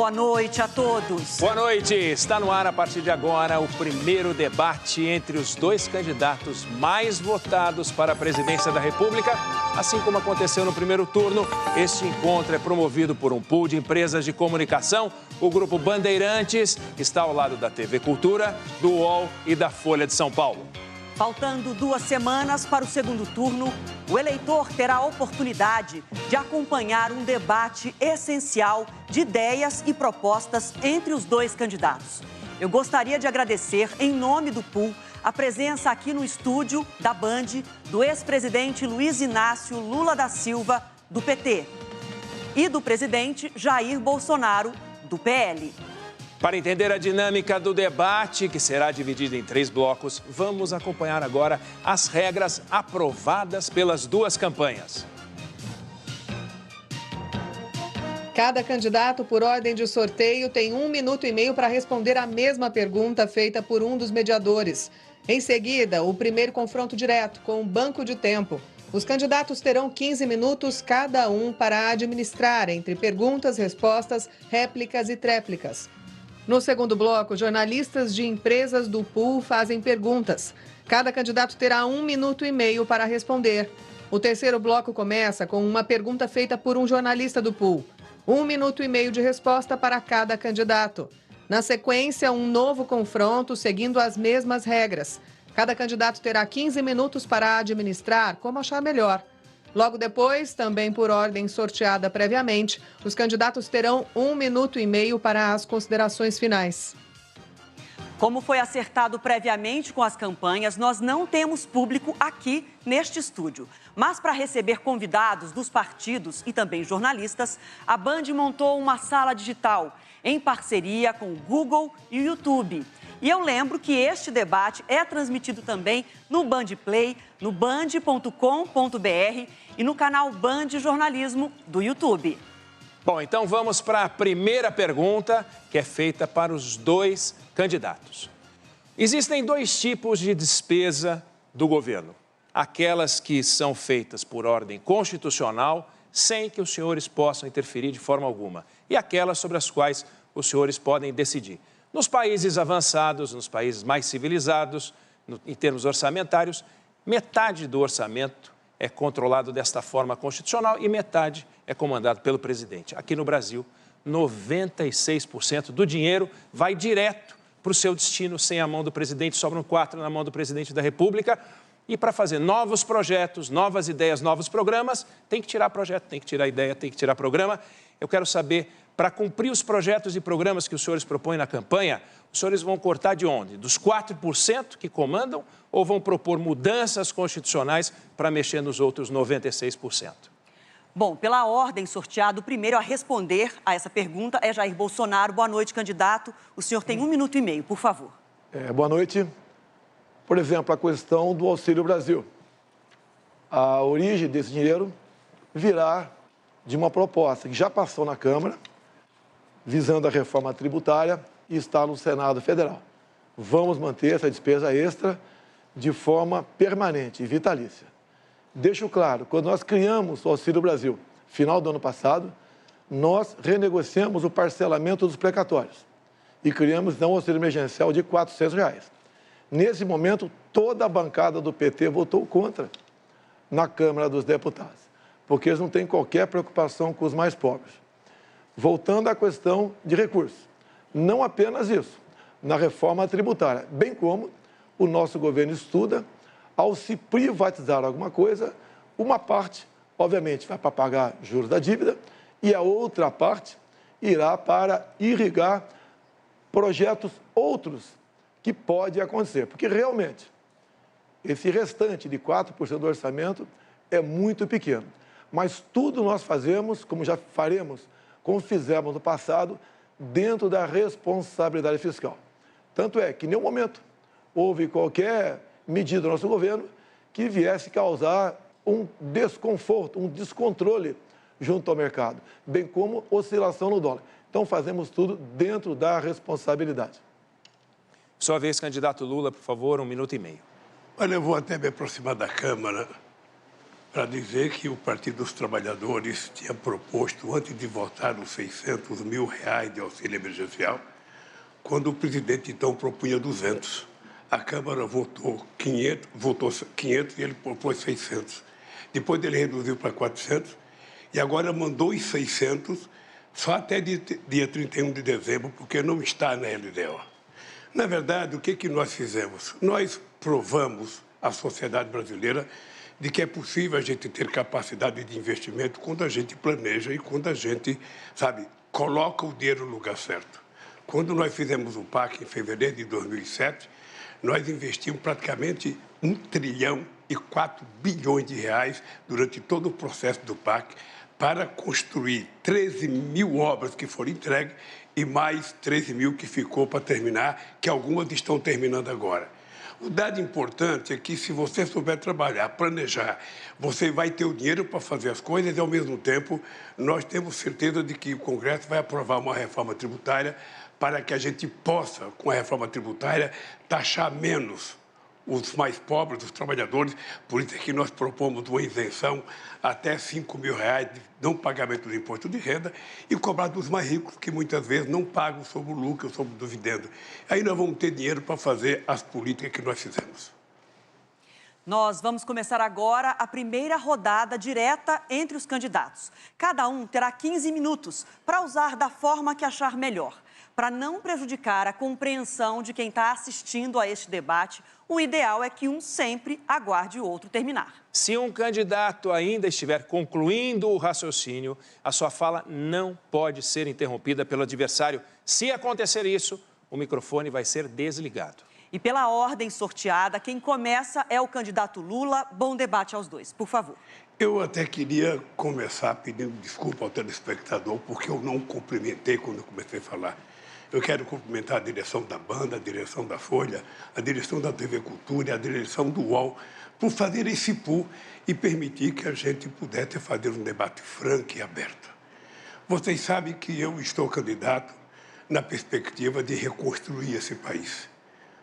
Boa noite a todos. Boa noite. Está no ar a partir de agora o primeiro debate entre os dois candidatos mais votados para a presidência da República. Assim como aconteceu no primeiro turno, este encontro é promovido por um pool de empresas de comunicação. O Grupo Bandeirantes está ao lado da TV Cultura, do UOL e da Folha de São Paulo. Faltando 2 semanas para o segundo turno, o eleitor terá a oportunidade de acompanhar um debate essencial de ideias e propostas entre os dois candidatos. Eu gostaria de agradecer, em nome do pool, a presença aqui no estúdio da Band do ex-presidente Luiz Inácio Lula da Silva, do PT, e do presidente Jair Bolsonaro, do PL. Para entender a dinâmica do debate, que será dividido em 3 blocos, vamos acompanhar agora as regras aprovadas pelas duas campanhas. Cada candidato, por ordem de sorteio, tem 1 minuto e meio para responder a mesma pergunta feita por um dos mediadores. Em seguida, o primeiro confronto direto, com um banco de tempo. Os candidatos terão 15 minutos cada um para administrar entre perguntas, respostas, réplicas e tréplicas. No segundo bloco, jornalistas de empresas do pool fazem perguntas. Cada candidato terá 1 minuto e meio para responder. O terceiro bloco começa com uma pergunta feita por um jornalista do pool. 1 minuto e meio de resposta para cada candidato. Na sequência, um novo confronto seguindo as mesmas regras. Cada candidato terá 15 minutos para administrar como achar melhor. Logo depois, também por ordem sorteada previamente, os candidatos terão 1 minuto e meio para as considerações finais. Como foi acertado previamente com as campanhas, nós não temos público aqui neste estúdio. Mas para receber convidados dos partidos e também jornalistas, a Band montou uma sala digital em parceria com o Google e o YouTube. E eu lembro que este debate é transmitido também no Band Play, no band.com.br e no canal Band Jornalismo do YouTube. Bom, então vamos para a primeira pergunta, que é feita para os dois candidatos. Existem 2 tipos de despesa do governo. Aquelas que são feitas por ordem constitucional, sem que os senhores possam interferir de forma alguma. E aquelas sobre as quais os senhores podem decidir. Nos países avançados, nos países mais civilizados, em termos orçamentários, metade do orçamento é controlado desta forma constitucional e metade é comandado pelo presidente. Aqui no Brasil, 96% do dinheiro vai direto para o seu destino, sem a mão do presidente, sobram 4 na mão do presidente da República. E para fazer novos projetos, novas ideias, novos programas, tem que tirar projeto, tem que tirar ideia, tem que tirar programa. Eu quero saber, para cumprir os projetos e programas que os senhores propõem na campanha, os senhores vão cortar de onde? Dos 4% que comandam ou vão propor mudanças constitucionais para mexer nos outros 96%? Bom, pela ordem sorteada, o primeiro a responder a essa pergunta é Jair Bolsonaro. Boa noite, candidato. O senhor tem 1 minuto e meio, por favor. Boa noite. Por exemplo, a questão do Auxílio Brasil. A origem desse dinheiro virá de uma proposta que já passou na Câmara, visando a reforma tributária, e está no Senado Federal. Vamos manter essa despesa extra de forma permanente e vitalícia. Deixo claro, quando nós criamos o Auxílio Brasil, final do ano passado, nós renegociamos o parcelamento dos precatórios e criamos, então, o auxílio emergencial de R$ 400. Nesse momento, toda a bancada do PT votou contra na Câmara dos Deputados, porque eles não têm qualquer preocupação com os mais pobres. Voltando à questão de recursos, não apenas isso, na reforma tributária, bem como o nosso governo estuda, ao se privatizar alguma coisa, uma parte, obviamente, vai para pagar juros da dívida e a outra parte irá para irrigar projetos outros que pode acontecer, porque realmente esse restante de 4% do orçamento é muito pequeno. Mas tudo nós fazemos, como já faremos, como fizemos no passado, dentro da responsabilidade fiscal. Tanto é que, em nenhum momento, houve qualquer medida do nosso governo que viesse causar um desconforto, um descontrole junto ao mercado, bem como oscilação no dólar. Então, fazemos tudo dentro da responsabilidade. Sua vez, candidato Lula, por favor, 1 minuto e meio. Olha, eu vou até me aproximar da Câmara para dizer que o Partido dos Trabalhadores tinha proposto, antes de votar os R$600 mil de auxílio emergencial, quando o presidente então propunha 200. A Câmara votou 500 e ele propôs 600. Depois ele reduziu para 400 e agora mandou os 600 só até dia 31 de dezembro, porque não está na LDO. Na verdade, o que nós fizemos? Nós provamos à sociedade brasileira de que é possível a gente ter capacidade de investimento quando a gente planeja e quando a gente, coloca o dinheiro no lugar certo. Quando nós fizemos o PAC em fevereiro de 2007, nós investimos praticamente R$1 trilhão e 4 bilhões de reais durante todo o processo do PAC para construir 13 mil obras que foram entregues e mais 13 mil que ficou para terminar, que algumas estão terminando agora. O dado importante é que, se você souber trabalhar, planejar, você vai ter o dinheiro para fazer as coisas e, ao mesmo tempo, nós temos certeza de que o Congresso vai aprovar uma reforma tributária para que a gente possa, com a reforma tributária, taxar menos os mais pobres, os trabalhadores. Por isso é que nós propomos uma isenção até R$5 mil de não pagamento do imposto de renda e cobrar dos mais ricos, que muitas vezes não pagam sobre o lucro, sobre o dividendo. Aí nós vamos ter dinheiro para fazer as políticas que nós fizemos. Nós vamos começar agora a primeira rodada direta entre os candidatos. Cada um terá 15 minutos para usar da forma que achar melhor. Para não prejudicar a compreensão de quem está assistindo a este debate, o ideal é que um sempre aguarde o outro terminar. Se um candidato ainda estiver concluindo o raciocínio, a sua fala não pode ser interrompida pelo adversário. Se acontecer isso, o microfone vai ser desligado. E pela ordem sorteada, quem começa é o candidato Lula. Bom debate aos dois, por favor. Eu até queria começar pedindo desculpa ao telespectador, porque eu não cumprimentei quando eu comecei a falar. Eu quero cumprimentar a direção da Banda, a direção da Folha, a direção da TV Cultura e a direção do UOL por fazer esse pool e permitir que a gente pudesse fazer um debate franco e aberto. Vocês sabem que eu estou candidato na perspectiva de reconstruir esse país.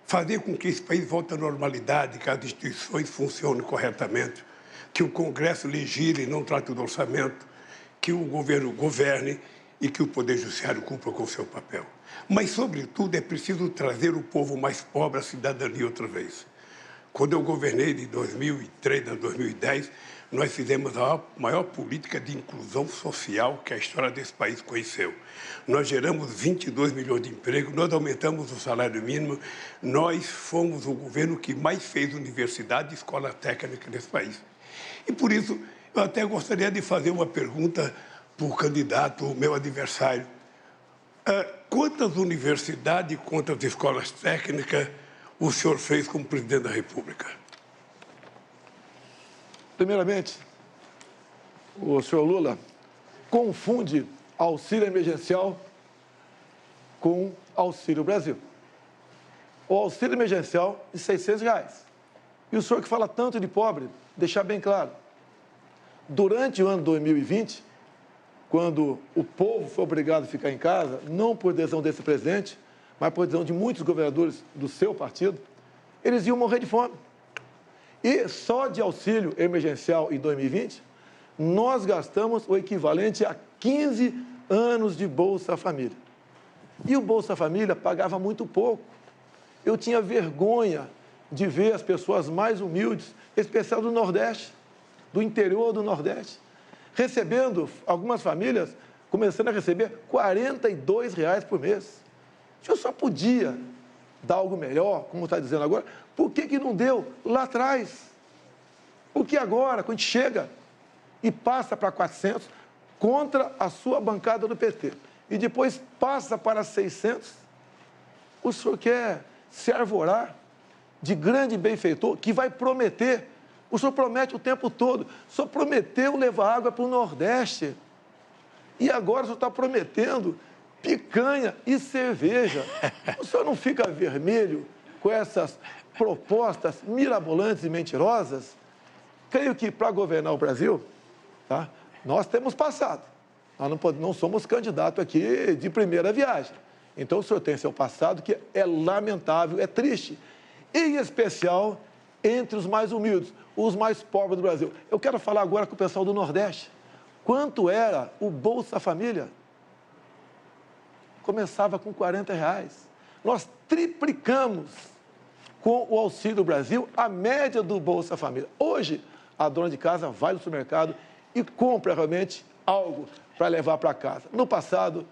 Fazer com que esse país volte à normalidade, que as instituições funcionem corretamente, que o Congresso legisle e não trate do orçamento, que o governo governe e que o Poder Judiciário cumpra com o seu papel. Mas, sobretudo, é preciso trazer o povo mais pobre à cidadania outra vez. Quando eu governei de 2003 a 2010, nós fizemos a maior política de inclusão social que a história desse país conheceu. Nós geramos 22 milhões de empregos, nós aumentamos o salário mínimo, nós fomos o governo que mais fez universidade e escola técnica nesse país. E, por isso, eu até gostaria de fazer uma pergunta para o candidato, o meu adversário. Quantas universidades e quantas escolas técnicas o senhor fez como presidente da República? Primeiramente, o senhor Lula confunde auxílio emergencial com Auxílio Brasil. O auxílio emergencial de R$600. E o senhor que fala tanto de pobre, deixar bem claro, durante o ano 2020, quando o povo foi obrigado a ficar em casa, não por decisão desse presidente, mas por decisão de muitos governadores do seu partido, eles iam morrer de fome. E só de auxílio emergencial em 2020, nós gastamos o equivalente a 15 anos de Bolsa Família. E o Bolsa Família pagava muito pouco. Eu tinha vergonha de ver as pessoas mais humildes, em especial do Nordeste, do interior do Nordeste, recebendo, algumas famílias, começando a receber R$42 por mês. O senhor só podia dar algo melhor, como está dizendo agora, por que não deu lá atrás? Porque agora, quando a gente chega e passa para 400, contra a sua bancada do PT, e depois passa para 600, o senhor quer se arvorar de grande benfeitor que vai prometer. O senhor promete o tempo todo. O senhor prometeu levar água para o Nordeste. E agora o senhor está prometendo picanha e cerveja. O senhor não fica vermelho com essas propostas mirabolantes e mentirosas? Creio que para governar o Brasil, tá, nós temos passado. Nós não somos candidatos aqui de primeira viagem. Então o senhor tem seu passado que é lamentável, é triste. Em especial entre os mais humildes, os mais pobres do Brasil. Eu quero falar agora com o pessoal do Nordeste. Quanto era o Bolsa Família? Começava com R$40. Nós triplicamos com o Auxílio Brasil a média do Bolsa Família. Hoje, a dona de casa vai no supermercado e compra realmente algo para levar para casa. No passado,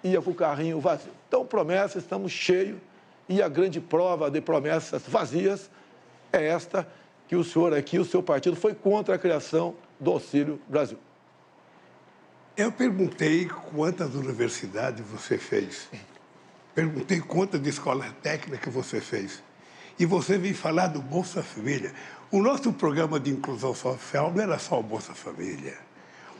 ia com o carrinho vazio. Então, promessas, estamos cheios, e a grande prova de promessas vazias é esta, que o senhor aqui, o seu partido, foi contra a criação do Auxílio Brasil. Eu perguntei quantas universidades você fez. Perguntei quantas escolas técnicas você fez. E você veio falar do Bolsa Família. O nosso programa de inclusão social não era só o Bolsa Família.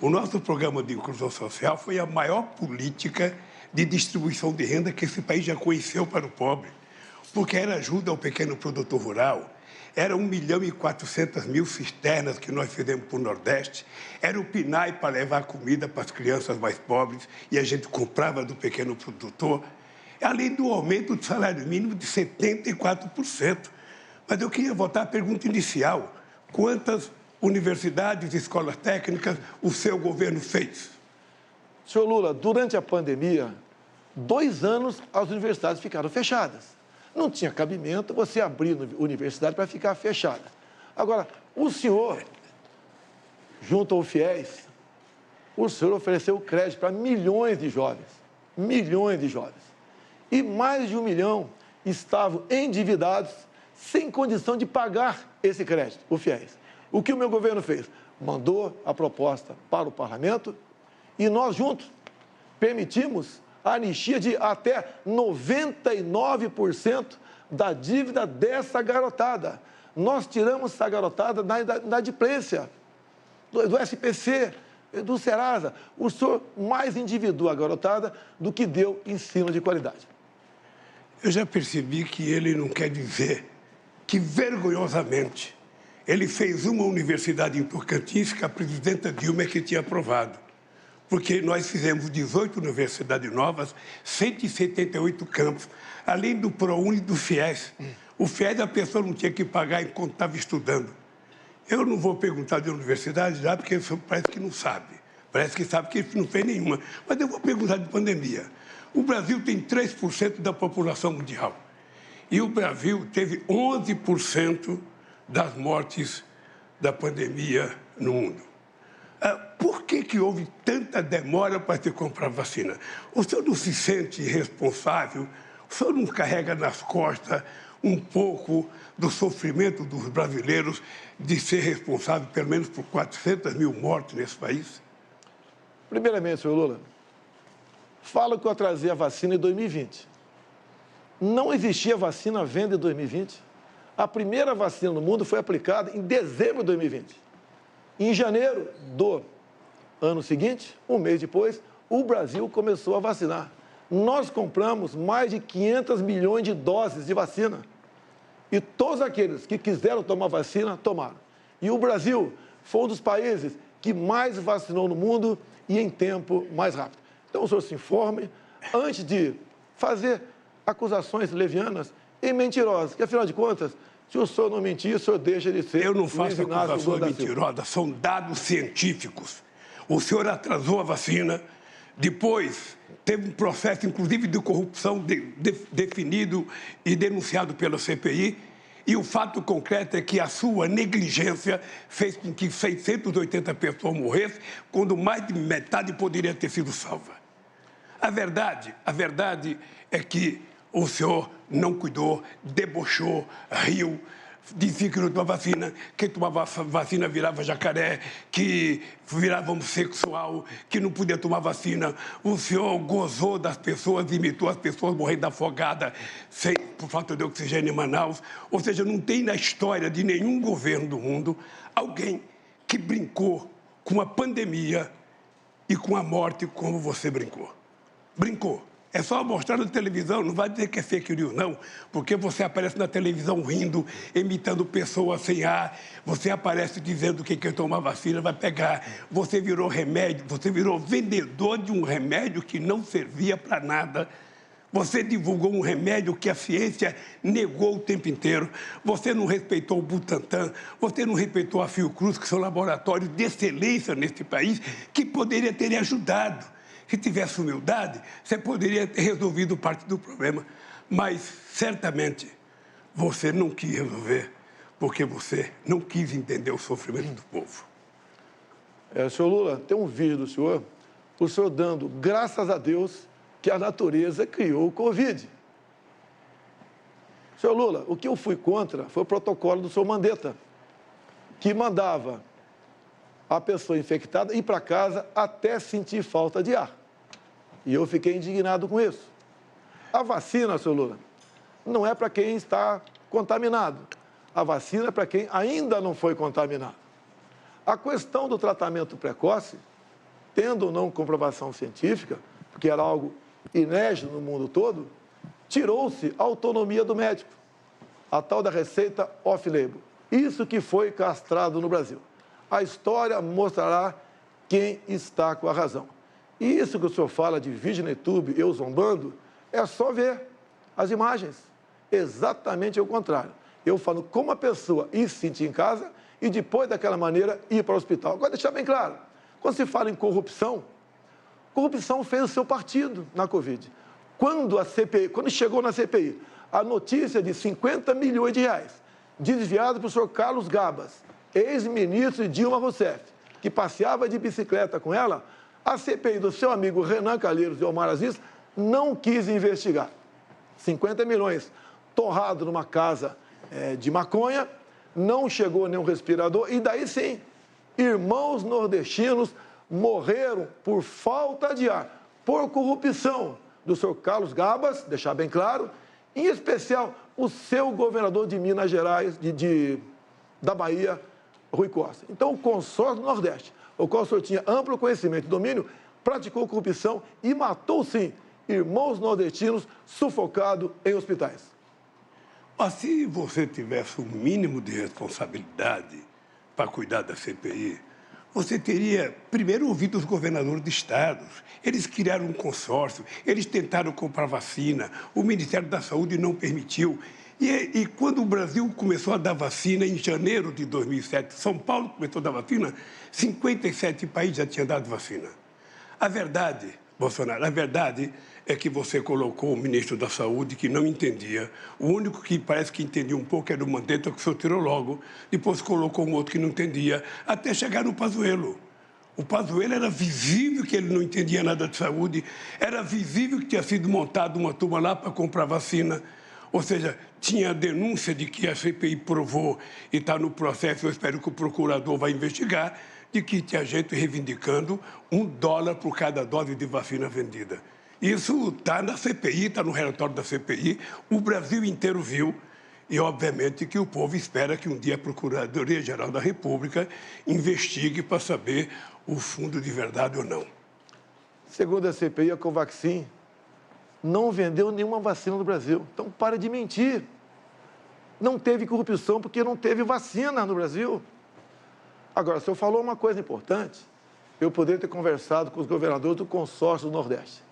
O nosso programa de inclusão social foi a maior política de distribuição de renda que esse país já conheceu para o pobre. Porque era ajuda ao pequeno produtor rural, era 1.400.000 cisternas que nós fizemos para o Nordeste, era o PNAE para levar comida para as crianças mais pobres e a gente comprava do pequeno produtor, além do aumento do salário mínimo de 74%. Mas eu queria voltar à pergunta inicial. Quantas universidades e escolas técnicas o seu governo fez? Senhor Lula, durante a pandemia, 2 anos as universidades ficaram fechadas. Não tinha cabimento você abrir a universidade para ficar fechada. Agora, o senhor, junto ao FIES, o senhor ofereceu crédito para milhões de jovens. Milhões de jovens. E mais de 1 milhão estavam endividados, sem condição de pagar esse crédito, o FIES. O que o meu governo fez? Mandou a proposta para o parlamento e nós juntos permitimos a anistia de até 99% da dívida dessa garotada. Nós tiramos essa garotada da inadimplência, do SPC, do Serasa. O senhor mais endividou a garotada do que deu ensino de qualidade. Eu já percebi que ele não quer dizer que, vergonhosamente, ele fez uma universidade em Tocantins que a presidenta Dilma que tinha aprovado. Porque nós fizemos 18 universidades novas, 178 campos, além do ProUni e do FIES. O FIES a pessoa não tinha que pagar enquanto estava estudando. Eu não vou perguntar de universidade já, porque parece que não sabe. Parece que sabe que ele não fez nenhuma. Mas eu vou perguntar de pandemia. O Brasil tem 3% da população mundial. E o Brasil teve 11% das mortes da pandemia no mundo. Por que houve tanta demora para se comprar vacina? O senhor não se sente responsável? O senhor não carrega nas costas um pouco do sofrimento dos brasileiros de ser responsável, pelo menos, por 400.000 mortes nesse país? Primeiramente, senhor Lula, fala que eu atrasei a vacina em 2020. Não existia vacina à venda em 2020. A primeira vacina no mundo foi aplicada em dezembro de 2020. Em janeiro do ano seguinte, um mês depois, o Brasil começou a vacinar. Nós compramos mais de 500 milhões de doses de vacina. E todos aqueles que quiseram tomar vacina, tomaram. E o Brasil foi um dos países que mais vacinou no mundo e em tempo mais rápido. Então, o senhor se informe antes de fazer acusações levianas e mentirosas, que, afinal de contas, se o senhor não mentir, o senhor deixa de ser... Eu não faço acusações mentirosas, são dados científicos. O senhor atrasou a vacina, depois teve um processo, inclusive, de corrupção definido e denunciado pela CPI, e o fato concreto é que a sua negligência fez com que 680 pessoas morressem, quando mais de metade poderia ter sido salva. A verdade é que o senhor não cuidou, debochou, riu, dizia que não tomava vacina, quem tomava vacina virava jacaré, que virava homossexual, que não podia tomar vacina. O senhor gozou das pessoas, imitou as pessoas morrendo afogada por falta de oxigênio em Manaus. Ou seja, não tem na história de nenhum governo do mundo alguém que brincou com a pandemia e com a morte como você brincou. Brincou. É só mostrar na televisão, não vai dizer que é fake news, não, porque você aparece na televisão rindo, imitando pessoas sem ar, você aparece dizendo que quem tomar vacina vai pegar, você virou remédio, você virou vendedor de um remédio que não servia para nada, Você divulgou um remédio que a ciência negou o tempo inteiro. Você não respeitou o Butantan. Você não respeitou a Fiocruz, que são laboratórios de excelência neste país, que poderia ter ajudado. Se tivesse humildade, você poderia ter resolvido parte do problema. Mas, certamente, você não quis resolver, porque você não quis entender o sofrimento do povo. Senhor Lula, tem um vídeo do senhor, o senhor dando graças a Deus que a natureza criou o Covid. Senhor Lula, o que eu fui contra foi o protocolo do senhor Mandetta, que mandava a pessoa infectada ir para casa até sentir falta de ar. E eu fiquei indignado com isso. A vacina, senhor Lula, não é para quem está contaminado. A vacina é para quem ainda não foi contaminado. A questão do tratamento precoce, tendo ou não comprovação científica, porque era algo inédito no mundo todo, tirou-se a autonomia do médico, a tal da receita off-label. Isso que foi castrado no Brasil. A história mostrará quem está com a razão. E isso que o senhor fala de vídeo no YouTube, eu zombando, é só ver as imagens. Exatamente o contrário. Eu falo como a pessoa ir se sentir em casa e depois daquela maneira ir para o hospital. Agora, deixar bem claro, quando se fala em corrupção, corrupção fez o seu partido na Covid. Quando chegou na CPI, a notícia de 50 milhões de reais desviado para o senhor Carlos Gabas, ex-ministro de Dilma Rousseff, que passeava de bicicleta com ela, a CPI do seu amigo Renan Calheiros e Omar Aziz não quis investigar. 50 milhões torrado numa casa de maconha, não chegou nenhum respirador, e daí sim, irmãos nordestinos morreram por falta de ar, por corrupção do senhor Carlos Gabas, deixar bem claro, em especial o seu governador de Minas Gerais, da Bahia, Rui Costa. Então, o consórcio do Nordeste, o qual o senhor tinha amplo conhecimento e domínio, praticou corrupção e matou, sim, irmãos nordestinos sufocados em hospitais. Mas se você tivesse um mínimo de responsabilidade para cuidar da CPI, você teria, primeiro, ouvido os governadores de estados. Eles criaram um consórcio, eles tentaram comprar vacina, o Ministério da Saúde não permitiu. E quando o Brasil começou a dar vacina, em janeiro de 2007, São Paulo começou a dar vacina, 57 países já tinham dado vacina. A verdade, Bolsonaro, a verdade é que você colocou o ministro da Saúde que não entendia. O único que parece que entendia um pouco era o Mandetta, que o senhor tirou logo. Depois colocou um outro que não entendia, até chegar no Pazuello. O Pazuello era visível que ele não entendia nada de saúde, era visível que tinha sido montada uma turma lá para comprar vacina. Ou seja, tinha a denúncia de que a CPI provou e está no processo, eu espero que o procurador vai investigar, de que tinha gente reivindicando $1 por cada dose de vacina vendida. Isso está na CPI, está no relatório da CPI, o Brasil inteiro viu e, obviamente, que o povo espera que um dia a Procuradoria-Geral da República investigue para saber o fundo de verdade ou não. Segundo a CPI, a Covaxin não vendeu nenhuma vacina no Brasil. Então, para de mentir. Não teve corrupção porque não teve vacina no Brasil. Agora, o senhor falou uma coisa importante. Eu poderia ter conversado com os governadores do consórcio do Nordeste.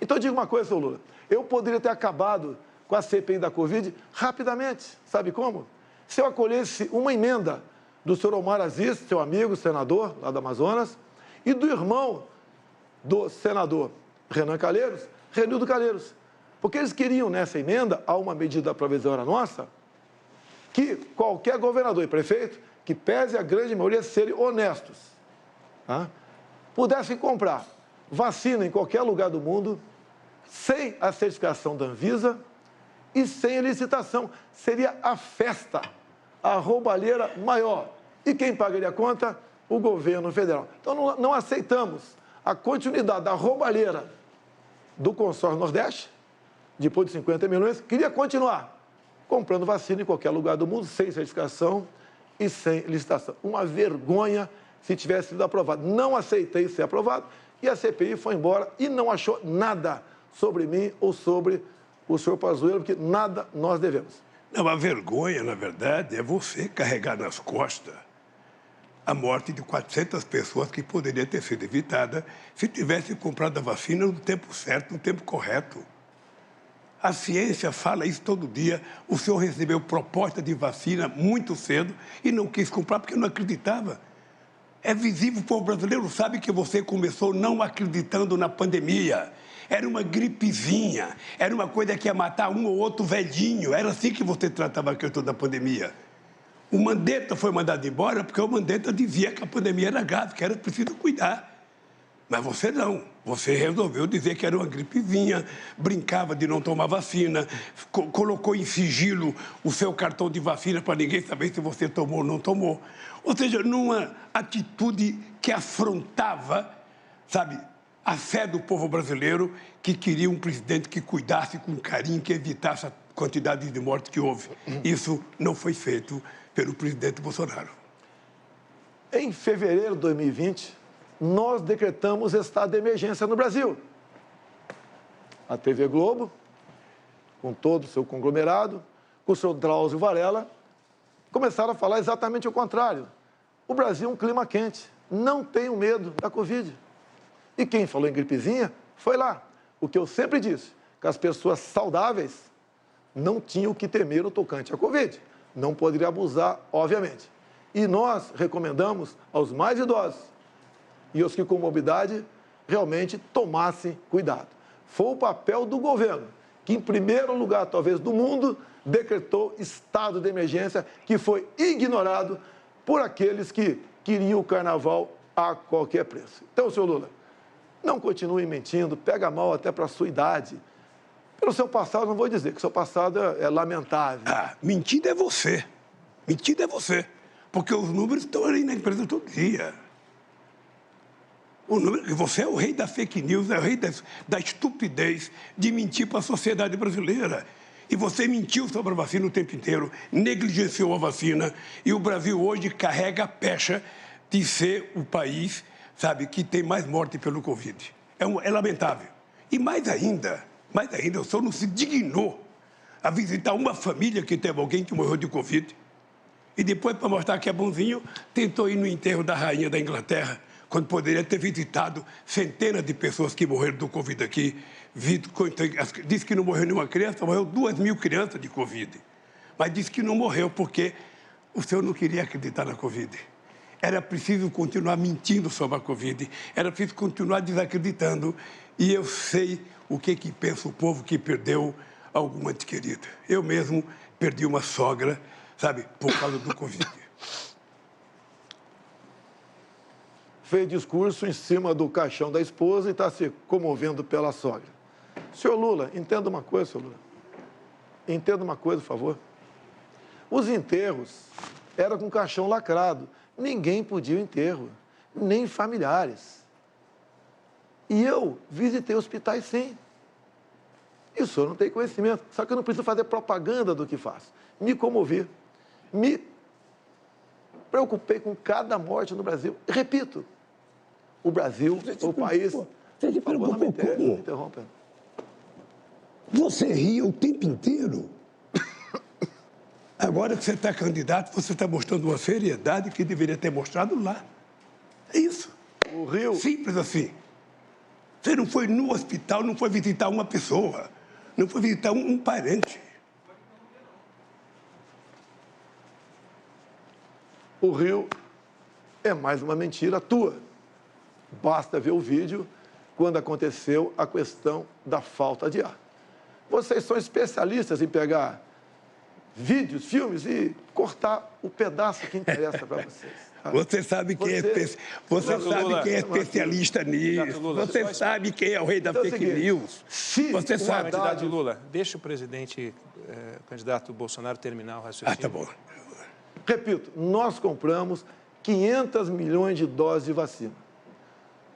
Então, digo uma coisa, senhor Lula. Eu poderia ter acabado com a CPI da Covid rapidamente. Sabe como? Se eu acolhesse uma emenda do senhor Omar Aziz, seu amigo, senador, lá do Amazonas, e do irmão do senador Renan Calheiros, Renildo Calheiros. Porque eles queriam, nessa emenda, a uma medida provisória nossa, que qualquer governador e prefeito, que pese a grande maioria serem honestos, pudessem comprar vacina em qualquer lugar do mundo, sem a certificação da Anvisa e sem licitação. Seria a festa, a roubalheira maior. E quem pagaria a conta? O governo federal. Então, não aceitamos a continuidade da roubalheira do consórcio Nordeste, depois de 50 milhões, queria continuar comprando vacina em qualquer lugar do mundo, sem certificação e sem licitação. Uma vergonha se tivesse sido aprovado. Não aceitei ser aprovado e a CPI foi embora e não achou nada sobre mim ou sobre o senhor Pazuello, porque nada nós devemos. Não, a vergonha, na verdade, é você carregar nas costas a morte de 400 pessoas que poderia ter sido evitada se tivesse comprado a vacina no tempo certo, no tempo correto. A ciência fala isso todo dia. O senhor recebeu proposta de vacina muito cedo e não quis comprar porque não acreditava. É visível, o povo brasileiro sabe que você começou não acreditando na pandemia. Era uma gripezinha, era uma coisa que ia matar um ou outro velhinho. Era assim que você tratava a questão da pandemia. O Mandetta foi mandado embora porque o Mandetta dizia que a pandemia era grave, que era preciso cuidar. Mas você não. Você resolveu dizer que era uma gripezinha, brincava de não tomar vacina, colocou em sigilo o seu cartão de vacina para ninguém saber se você tomou ou não tomou. Ou seja, numa atitude que afrontava, sabe, a fé do povo brasileiro, que queria um presidente que cuidasse com carinho, que evitasse a quantidade de mortes que houve. Isso não foi feito pelo presidente Bolsonaro. Em fevereiro de 2020, nós decretamos estado de emergência no Brasil. A TV Globo, com todo o seu conglomerado, com o seu Drauzio Varela, começaram a falar exatamente o contrário. O Brasil é um clima quente, não tenham medo da Covid. E quem falou em gripezinha foi lá. O que eu sempre disse, que as pessoas saudáveis não tinham que temer o tocante à Covid. Não poderia abusar, obviamente. E nós recomendamos aos mais idosos e aos que com morbidade realmente tomassem cuidado. Foi o papel do governo, que em primeiro lugar, talvez, do mundo, decretou estado de emergência, que foi ignorado por aqueles que queriam o carnaval a qualquer preço. Então, senhor Lula, não continue mentindo, pega mal até para a sua idade. Pelo seu passado, não vou dizer que o seu passado é lamentável. Ah, mentira é você. Mentira é você. Porque os números estão ali na empresa todo dia. Você é o rei da fake news, é o rei da estupidez de mentir para a sociedade brasileira. E você mentiu sobre a vacina o tempo inteiro, negligenciou a vacina, e o Brasil hoje carrega a pecha de ser o país, sabe, que tem mais morte pelo Covid. É lamentável. E mais ainda, o senhor não se dignou a visitar uma família que teve alguém que morreu de Covid. E depois, para mostrar que é bonzinho, tentou ir no enterro da rainha da Inglaterra, quando poderia ter visitado centenas de pessoas que morreram do Covid aqui. Disse que não morreu nenhuma criança, morreu 2.000 crianças de Covid. Mas disse que não morreu porque o senhor não queria acreditar na Covid. Era preciso continuar mentindo sobre a Covid, era preciso continuar desacreditando. E eu sei o que pensa o povo que perdeu alguma ente querida. Eu mesmo perdi uma sogra, sabe, por causa do Covid. Fez discurso em cima do caixão da esposa e está se comovendo pela sogra. Senhor Lula, entenda uma coisa, senhor Lula. Entenda uma coisa, por favor. Os enterros eram com caixão lacrado. Ninguém podia o enterro, nem familiares. E eu visitei hospitais, sim. E o senhor não tem conhecimento. Só que eu não preciso fazer propaganda do que faço. Me comovi. Me preocupei com cada morte no Brasil. E repito, o Brasil, o país... Você se preocupou não me interrompa. Você ria o tempo inteiro. Agora que você está candidato, você está mostrando uma seriedade que deveria ter mostrado lá. É isso. O Rio... Simples assim. Você não foi no hospital, não foi visitar uma pessoa, não foi visitar um parente. O Rio é mais uma mentira tua. Basta ver o vídeo quando aconteceu a questão da falta de ar. Vocês são especialistas em pegar vídeos, filmes e cortar o pedaço que interessa para vocês. Você sabe quem é especialista nisso. Você sabe quem é o rei da fake news. Você sabe, candidato Lula. Deixa o presidente, candidato Bolsonaro, terminar o raciocínio. Ah, tá bom. Repito, nós compramos 500 milhões de doses de vacina.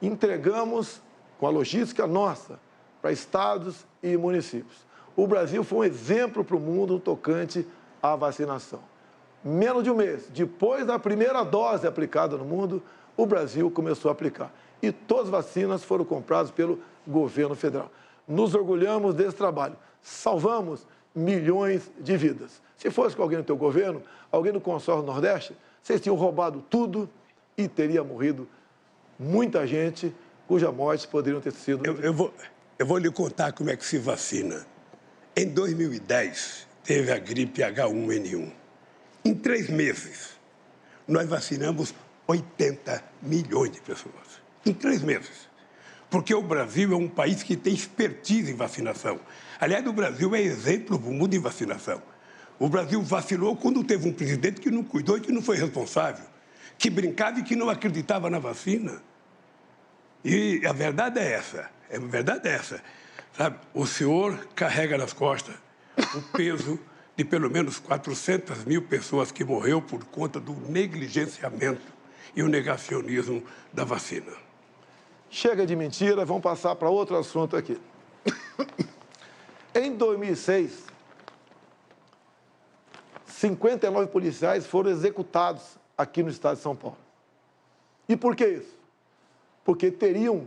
Entregamos com a logística nossa para estados e municípios. O Brasil foi um exemplo para o mundo no tocante à vacinação. Menos de um mês, depois da primeira dose aplicada no mundo, o Brasil começou a aplicar. E todas as vacinas foram compradas pelo governo federal. Nos orgulhamos desse trabalho. Salvamos milhões de vidas. Se fosse com alguém no teu governo, alguém no consórcio Nordeste, vocês tinham roubado tudo e teria morrido muita gente cuja morte poderiam ter sido... Eu vou lhe contar como é que se vacina. Em 2010, teve a gripe H1N1. Em 3 meses, nós vacinamos 80 milhões de pessoas. Em 3 meses. Porque o Brasil é um país que tem expertise em vacinação. Aliás, o Brasil é exemplo do mundo em vacinação. O Brasil vacilou quando teve um presidente que não cuidou e que não foi responsável, que brincava e que não acreditava na vacina. E a verdade é essa, sabe? O senhor carrega nas costas o peso de pelo menos 400 mil pessoas que morreu por conta do negligenciamento e o negacionismo da vacina. Chega de mentira, vamos passar para outro assunto aqui. Em 2006, 59 policiais foram executados aqui no estado de São Paulo. E por que isso? Porque teriam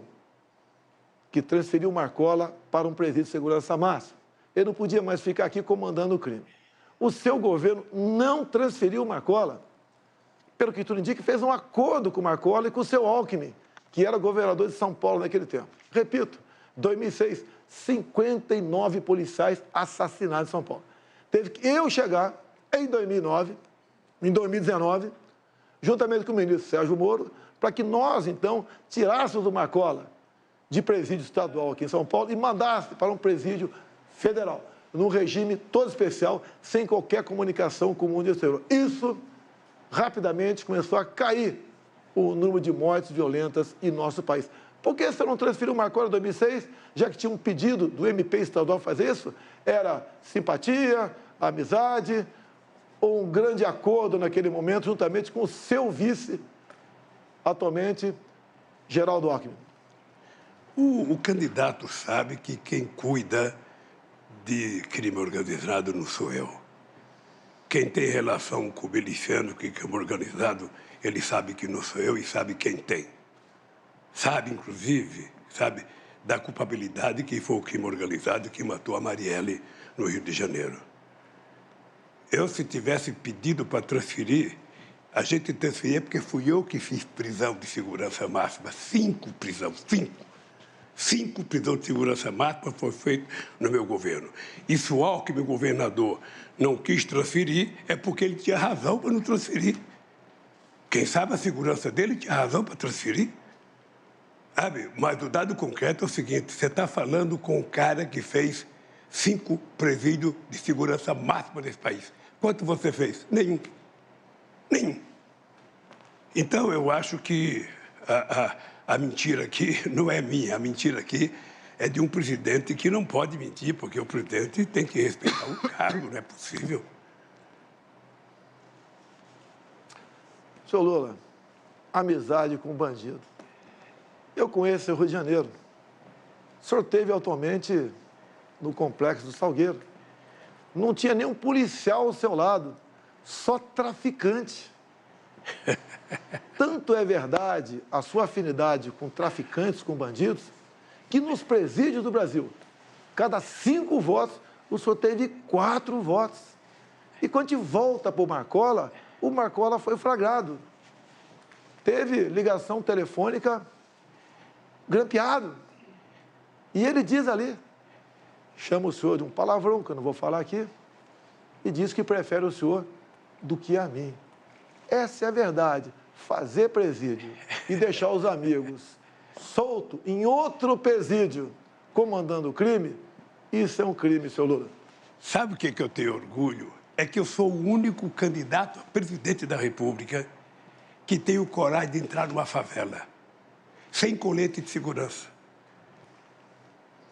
que transferir o Marcola para um presídio de segurança máxima. Ele não podia mais ficar aqui comandando o crime. O seu governo não transferiu o Marcola. Pelo que tudo indica, fez um acordo com o Marcola e com o seu Alckmin, que era governador de São Paulo naquele tempo. Repito, 2006, 59 policiais assassinados em São Paulo. Teve que eu chegar em 2019, juntamente com o ministro Sérgio Moro, para que nós, então, tirássemos o Marcola de presídio estadual aqui em São Paulo e mandasse para um presídio federal, num regime todo especial, sem qualquer comunicação com o mundo exterior. Isso, rapidamente, começou a cair o número de mortes violentas em nosso país. Por que você não transferiu o Marcola em 2006, já que tinha um pedido do MP estadual fazer isso? Era simpatia, amizade ou um grande acordo naquele momento, juntamente com o seu vice, atualmente, Geraldo Alckmin? O candidato sabe que quem cuida de crime organizado não sou eu. Quem tem relação com o miliciano, que é crime organizado, ele sabe que não sou eu e sabe quem tem. Sabe, inclusive, da culpabilidade que foi o crime organizado que matou a Marielle no Rio de Janeiro. Eu, se tivesse pedido para transferir, a gente transferia porque fui eu que fiz prisão de segurança máxima. 5 prisões, 5 prisões de segurança máxima foi feito no meu governo. E se o Alckmin, governador, não quis transferir, é porque ele tinha razão para não transferir. Quem sabe a segurança dele tinha razão para transferir. Sabe? Mas o dado concreto é o seguinte, você está falando com um cara que fez 5 presídios de segurança máxima desse país. Quanto você fez? Nenhum. Então, eu acho que a mentira aqui não é minha. A mentira aqui é de um presidente que não pode mentir, porque o presidente tem que respeitar o cargo, não é possível. Senhor Lula, amizade com bandido. Eu conheço o Rio de Janeiro. O senhor esteve atualmente no Complexo do Salgueiro. Não tinha nenhum policial ao seu lado, só traficante. Tanto é verdade a sua afinidade com traficantes, com bandidos, que nos presídios do Brasil, cada 5 votos, o senhor teve 4 votos. E quando a gente volta para o Marcola foi flagrado. Teve ligação telefônica grampeado. E ele diz ali, chama o senhor de um palavrão, que eu não vou falar aqui, e diz que prefere o senhor do que a mim. Essa é a verdade. Fazer presídio e deixar os amigos soltos em outro presídio comandando o crime, isso é um crime, senhor Lula. Sabe o que eu tenho orgulho? É que eu sou o único candidato a presidente da República que tem coragem de entrar numa favela, sem colete de segurança.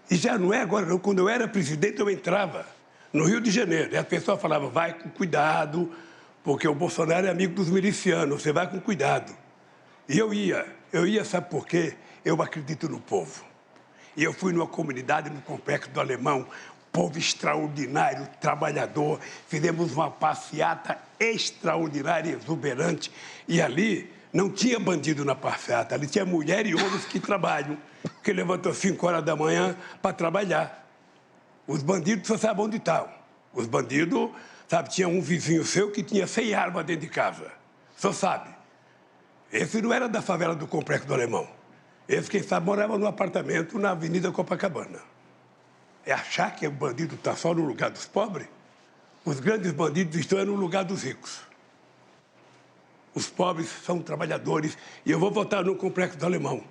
E já não é agora, não. Quando eu era presidente, eu entrava no Rio de Janeiro. E a pessoa falava, vai com cuidado, porque o Bolsonaro é amigo dos milicianos, você vai com cuidado. E eu ia, sabe por quê? Eu acredito no povo. E eu fui numa comunidade, no Complexo do Alemão, povo extraordinário, trabalhador, fizemos uma passeata extraordinária, exuberante, e ali não tinha bandido na passeata, ali tinha mulher e homens que trabalham, que levantam às 5 horas da manhã para trabalhar. Os bandidos só sabem onde estão. Os bandidos, sabe, tinha um vizinho seu que tinha 100 armas dentro de casa, só sabe. Esse não era da favela do Complexo do Alemão. Esse, quem sabe, morava num apartamento na Avenida Copacabana. é achar que o bandido está só no lugar dos pobres. Os grandes bandidos estão no lugar dos ricos. Os pobres são trabalhadores e eu vou votar no Complexo do Alemão.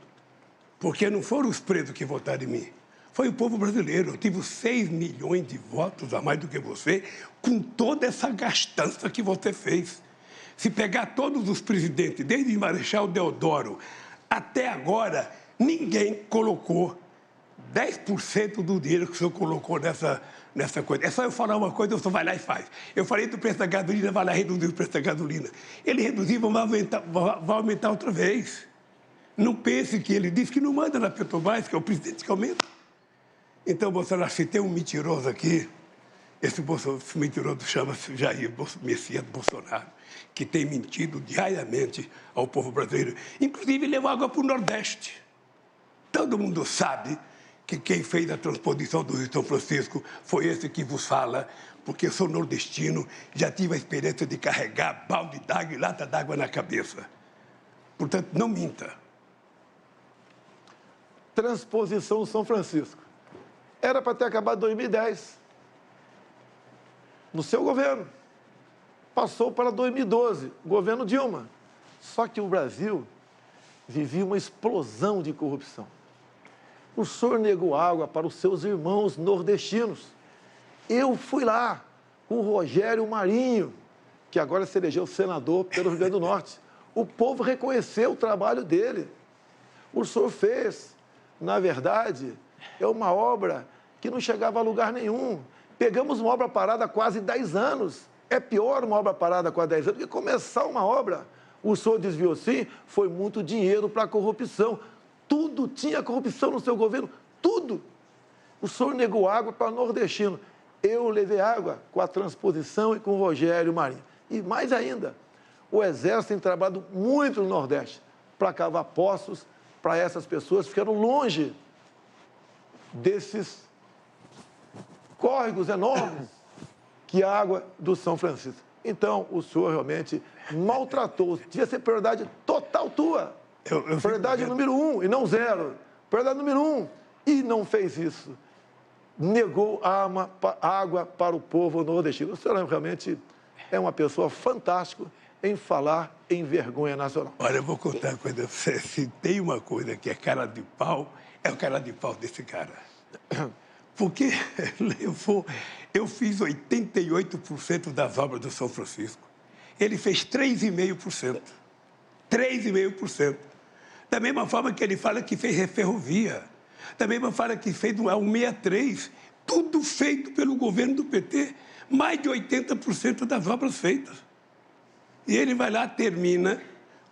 Porque não foram os presos que votaram em mim. Foi o povo brasileiro. Eu tive 6 milhões de votos a mais do que você, com toda essa gastança que você fez. Se pegar todos os presidentes, desde Marechal Deodoro até agora, ninguém colocou 10% do dinheiro que o senhor colocou nessa coisa. É só eu falar uma coisa, o senhor vai lá e faz. Eu falei do preço da gasolina, vai lá reduzir o preço da gasolina. Ele reduziu, vai aumentar outra vez. Não pense que ele disse que não manda na Petrobras, que é o presidente que aumenta. Então, Bolsonaro, se tem um mentiroso aqui, esse mentiroso chama-se Jair Messias Bolsonaro, que tem mentido diariamente ao povo brasileiro. Inclusive, levou água para o Nordeste. Todo mundo sabe que quem fez a transposição do Rio São Francisco foi esse que vos fala, porque eu sou nordestino, já tive a experiência de carregar balde d'água e lata d'água na cabeça. Portanto, não minta. Transposição do São Francisco. Era para ter acabado em 2010, no seu governo. Passou para 2012, governo Dilma. Só que o Brasil vivia uma explosão de corrupção. O senhor negou água para os seus irmãos nordestinos. Eu fui lá com o Rogério Marinho, que agora se elegeu senador pelo Rio Grande do Norte. O povo reconheceu o trabalho dele. O senhor fez, na verdade, é uma obra que não chegava a lugar nenhum. Pegamos uma obra parada há quase 10 anos. É pior uma obra parada há quase 10 anos do que começar uma obra. O senhor desviou, sim, foi muito dinheiro para a corrupção. Tudo tinha corrupção no seu governo, tudo. O senhor negou água para o nordestino. Eu levei água com a transposição e com o Rogério Marinho. E mais ainda, o Exército tem trabalhado muito no Nordeste para cavar poços para essas pessoas que ficaram longe desses córregos enormes que a água do São Francisco. Então, o senhor realmente maltratou. Devia ser prioridade total tua. Prioridade número 1 e não 0. Prioridade número 1. E não fez isso. Negou água para o povo nordestino. O senhor realmente é uma pessoa fantástica em falar em vergonha nacional. Olha, eu vou contar uma coisa. Se tem uma coisa que é cara de pau, é o cara de pau desse cara. Porque eu fiz 88% das obras do São Francisco. Ele fez 3,5%. 3,5%. Da mesma forma que ele fala que fez ferrovia. Da mesma forma que fez o 163. Tudo feito pelo governo do PT. Mais de 80% das obras feitas. E ele vai lá, termina.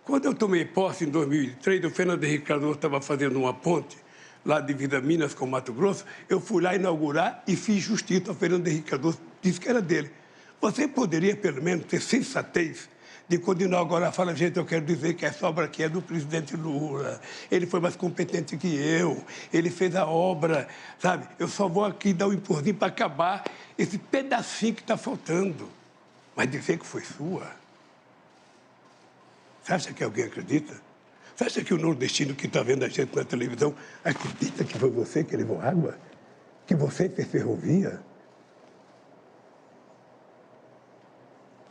Quando eu tomei posse em 2003, o Fernando Henrique Cardoso estava fazendo uma ponte lá de Vida Minas com Mato Grosso, eu fui lá inaugurar e fiz justiça ao Fernando Henrique Cardoso, disse que era dele. Você poderia, pelo menos, ter sensatez de quando inaugurar, fala, gente, eu quero dizer que essa obra aqui é do presidente Lula, ele foi mais competente que eu, ele fez a obra, sabe? Eu só vou aqui dar um empurrinho para acabar esse pedacinho que está faltando. Mas dizer que foi sua? Você acha que alguém acredita? Você acha que o nordestino que está vendo a gente na televisão acredita que foi você que levou água? Que você fez ferrovia?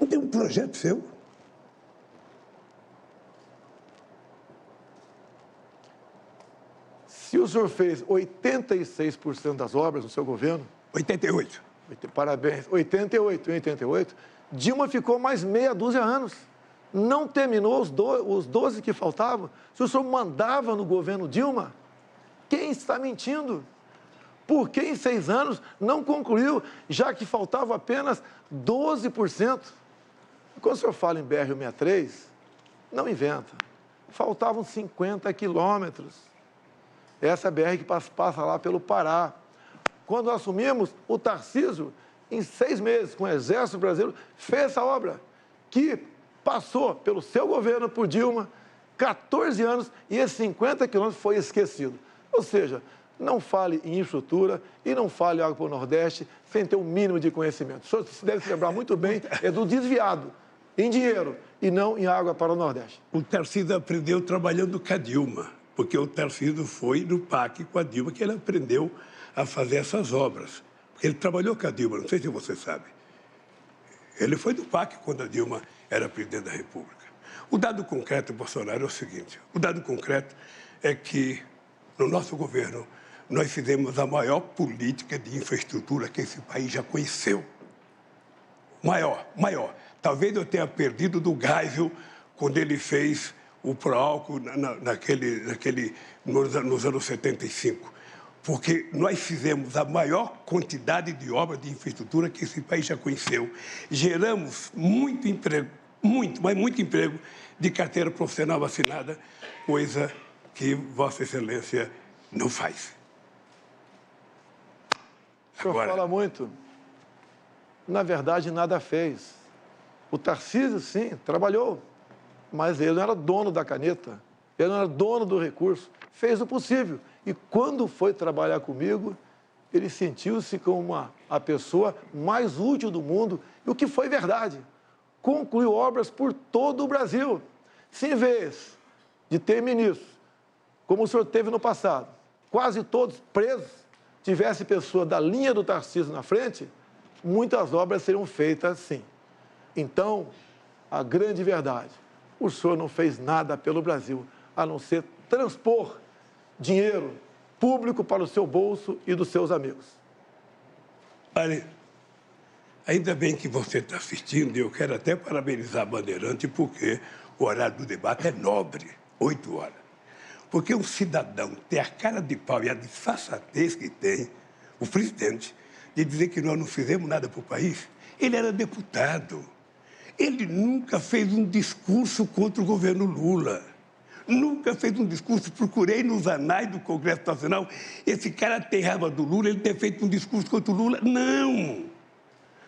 Não tem um projeto seu? Se o senhor fez 86% das obras no seu governo... 88. Parabéns. 88, Dilma ficou mais meia dúzia anos. Não terminou os 12 que faltavam. Se o senhor mandava no governo Dilma, quem está mentindo? Por que em 6 anos não concluiu, já que faltava apenas 12%? Quando o senhor fala em BR-163, não inventa. Faltavam 50 quilômetros. Essa BR que passa lá pelo Pará. Quando assumimos, o Tarcísio, em 6 meses, com o Exército Brasileiro, fez essa obra, que passou pelo seu governo, por Dilma, 14 anos, e esses 50 quilômetros foi esquecido. Ou seja, não fale em infraestrutura e não fale em água para o Nordeste sem ter o mínimo de conhecimento. O senhor deve se lembrar muito bem, é do desviado em dinheiro e não em água para o Nordeste. O Tarcísio aprendeu trabalhando com a Dilma, porque o Tarcísio foi no PAC com a Dilma, que ele aprendeu a fazer essas obras. Ele trabalhou com a Dilma, não sei se você sabe. Ele foi do PAC quando a Dilma era presidente da República. O dado concreto, Bolsonaro, é o seguinte. O dado concreto é que, no nosso governo, nós fizemos a maior política de infraestrutura que esse país já conheceu. Maior. Talvez eu tenha perdido do Geisel quando ele fez o Proálcool nos anos 75. Porque nós fizemos a maior quantidade de obras de infraestrutura que esse país já conheceu. Geramos muito emprego, mas muito emprego de carteira profissional assinada, coisa que Vossa Excelência não faz. O senhor fala muito. Na verdade, nada fez. O Tarcísio, sim, trabalhou, mas ele não era dono da caneta, ele não era dono do recurso. Fez o possível. E quando foi trabalhar comigo, ele sentiu-se como a pessoa mais útil do mundo, e o que foi verdade. Concluiu obras por todo o Brasil. Se em vez de ter ministros, como o senhor teve no passado, quase todos presos, tivesse pessoa da linha do Tarcísio na frente, muitas obras seriam feitas sim. Então, a grande verdade, o senhor não fez nada pelo Brasil, a não ser transpor dinheiro público para o seu bolso e dos seus amigos. Olha, ainda bem que você está assistindo, e eu quero até parabenizar a Bandeirante, porque o horário do debate é nobre, 8 horas. Porque um cidadão tem a cara de pau e a disfarçatez que tem, o presidente, de dizer que nós não fizemos nada para o país. Ele era deputado. Ele nunca fez um discurso contra o governo Lula. Nunca fez um discurso. Procurei nos anais do Congresso Nacional. Esse cara tem raiva do Lula, ele ter feito um discurso contra o Lula. Não!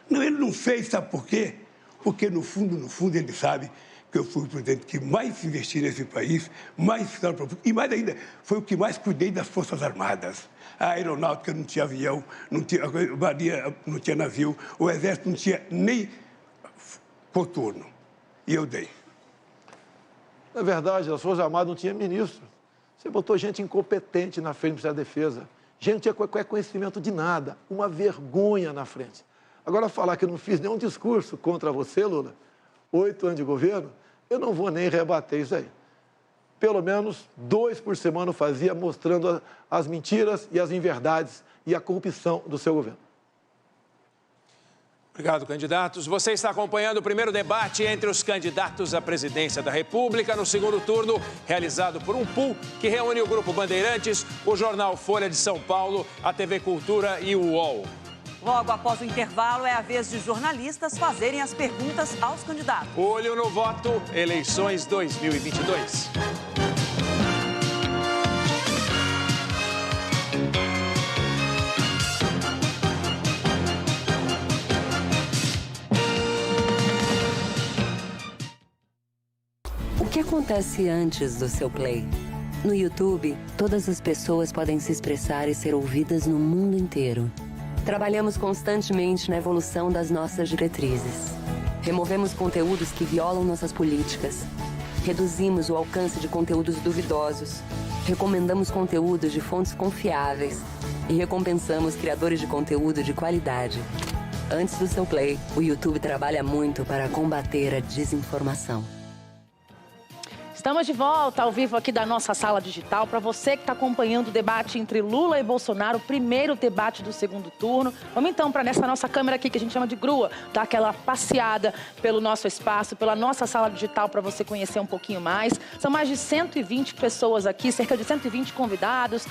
Não, ele não fez, sabe por quê? Porque, no fundo, ele sabe que eu fui o presidente que mais investiu nesse país, mais e mais ainda, foi o que mais cuidei das Forças Armadas. A aeronáutica não tinha avião, a marinha não tinha navio, o exército não tinha nem coturno. E eu dei. Na verdade, as Forças Armadas não tinha ministro. Você botou gente incompetente na frente do Ministério da Defesa. Gente que tinha qualquer conhecimento de nada. Uma vergonha na frente. Agora, falar que eu não fiz nenhum discurso contra você, Lula, 8 anos de governo, eu não vou nem rebater isso aí. Pelo menos 2 por semana eu fazia, mostrando as mentiras e as inverdades e a corrupção do seu governo. Obrigado, candidatos. Você está acompanhando o primeiro debate entre os candidatos à presidência da República no segundo turno, realizado por um pool que reúne o Grupo Bandeirantes, o jornal Folha de São Paulo, a TV Cultura e o UOL. Logo após o intervalo, é a vez de jornalistas fazerem as perguntas aos candidatos. Olho no voto, eleições 2022. O que acontece antes do seu play? No YouTube, todas as pessoas podem se expressar e ser ouvidas no mundo inteiro. Trabalhamos constantemente na evolução das nossas diretrizes. Removemos conteúdos que violam nossas políticas. Reduzimos o alcance de conteúdos duvidosos. Recomendamos conteúdos de fontes confiáveis. E recompensamos criadores de conteúdo de qualidade. Antes do seu play, o YouTube trabalha muito para combater a desinformação. Estamos de volta ao vivo aqui da nossa sala digital. Para você que está acompanhando o debate entre Lula e Bolsonaro, o primeiro debate do segundo turno. Vamos então para nessa nossa câmera aqui, que a gente chama de grua, dar aquela passeada pelo nosso espaço, pela nossa sala digital, para você conhecer um pouquinho mais. São mais de 120 pessoas aqui, cerca de 120 convidados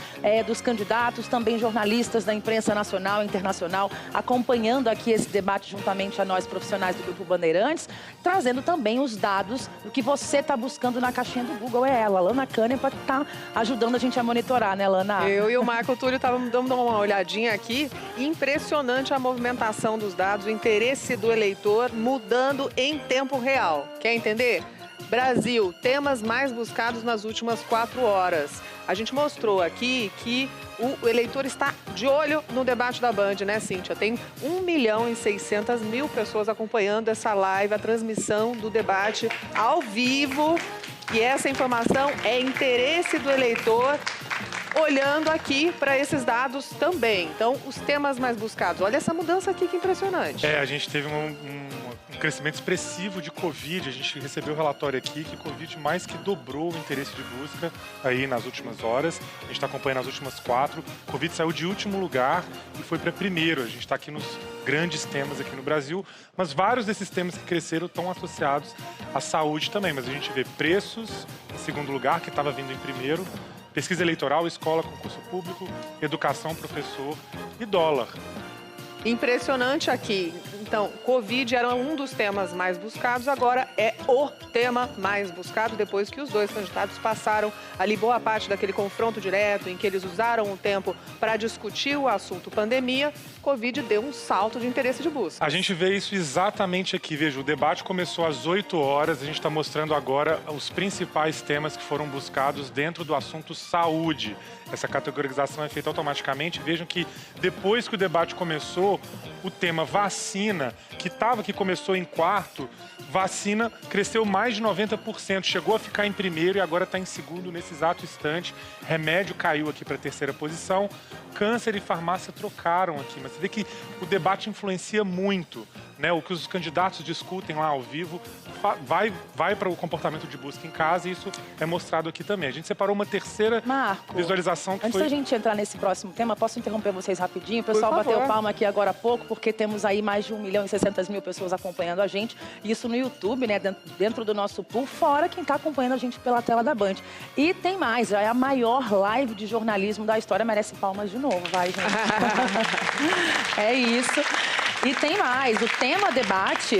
dos candidatos, também jornalistas da imprensa nacional e internacional, acompanhando aqui esse debate juntamente a nós, profissionais do Grupo Bandeirantes, trazendo também os dados do que você está buscando na caixinha do Google. É ela, Lana Kahneman, para estar ajudando a gente a monitorar, né, Lana? Eu e o Marco Túlio estávamos dando uma olhadinha aqui. Impressionante a movimentação dos dados, o interesse do eleitor mudando em tempo real. Quer entender? Brasil, temas mais buscados nas últimas 4 horas. A gente mostrou aqui que o eleitor está de olho no debate da Band, né, Cíntia? Tem 1.600.000 pessoas acompanhando essa live, a transmissão do debate ao vivo. E essa informação é interesse do eleitor olhando aqui para esses dados também. Então, os temas mais buscados. Olha essa mudança aqui, que impressionante. A gente teve um crescimento expressivo de Covid. A gente recebeu o relatório aqui que Covid mais que dobrou o interesse de busca aí nas últimas horas. A gente está acompanhando as últimas 4. Covid saiu de último lugar e foi para primeiro. A gente está aqui nos grandes temas aqui no Brasil, mas vários desses temas que cresceram estão associados à saúde também. Mas a gente vê preços em segundo lugar, que estava vindo em primeiro, pesquisa eleitoral, escola, concurso público, educação, professor e dólar. Impressionante aqui. Então, Covid era um dos temas mais buscados, agora é o tema mais buscado, depois que os dois candidatos passaram ali boa parte daquele confronto direto, em que eles usaram o tempo para discutir o assunto pandemia. Covid deu um salto de interesse de busca. A gente vê isso exatamente aqui. Veja, o debate começou às 8 horas, a gente está mostrando agora os principais temas que foram buscados dentro do assunto saúde. Essa categorização é feita automaticamente. Vejam que depois que o debate começou, o tema vacina, que começou em quarto, vacina cresceu mais de 90%, chegou a ficar em primeiro e agora está em segundo nesse exato instante. Remédio caiu aqui para a terceira posição. Câncer e farmácia trocaram aqui, mas você vê que o debate influencia muito, né? O que os candidatos discutem lá ao vivo vai para o comportamento de busca em casa, e isso é mostrado aqui também. A gente separou uma terceira visualização que antes da gente entrar nesse próximo tema, posso interromper vocês rapidinho? O pessoal bateu palma aqui agora há pouco, porque temos aí mais de 1.600.000 pessoas acompanhando a gente. Isso no YouTube, né? Dentro do nosso pool, fora quem está acompanhando a gente pela tela da Band. E tem mais, já é a maior live de jornalismo da história, merece palmas de novo, vai, gente. É isso. E tem mais, o tema debate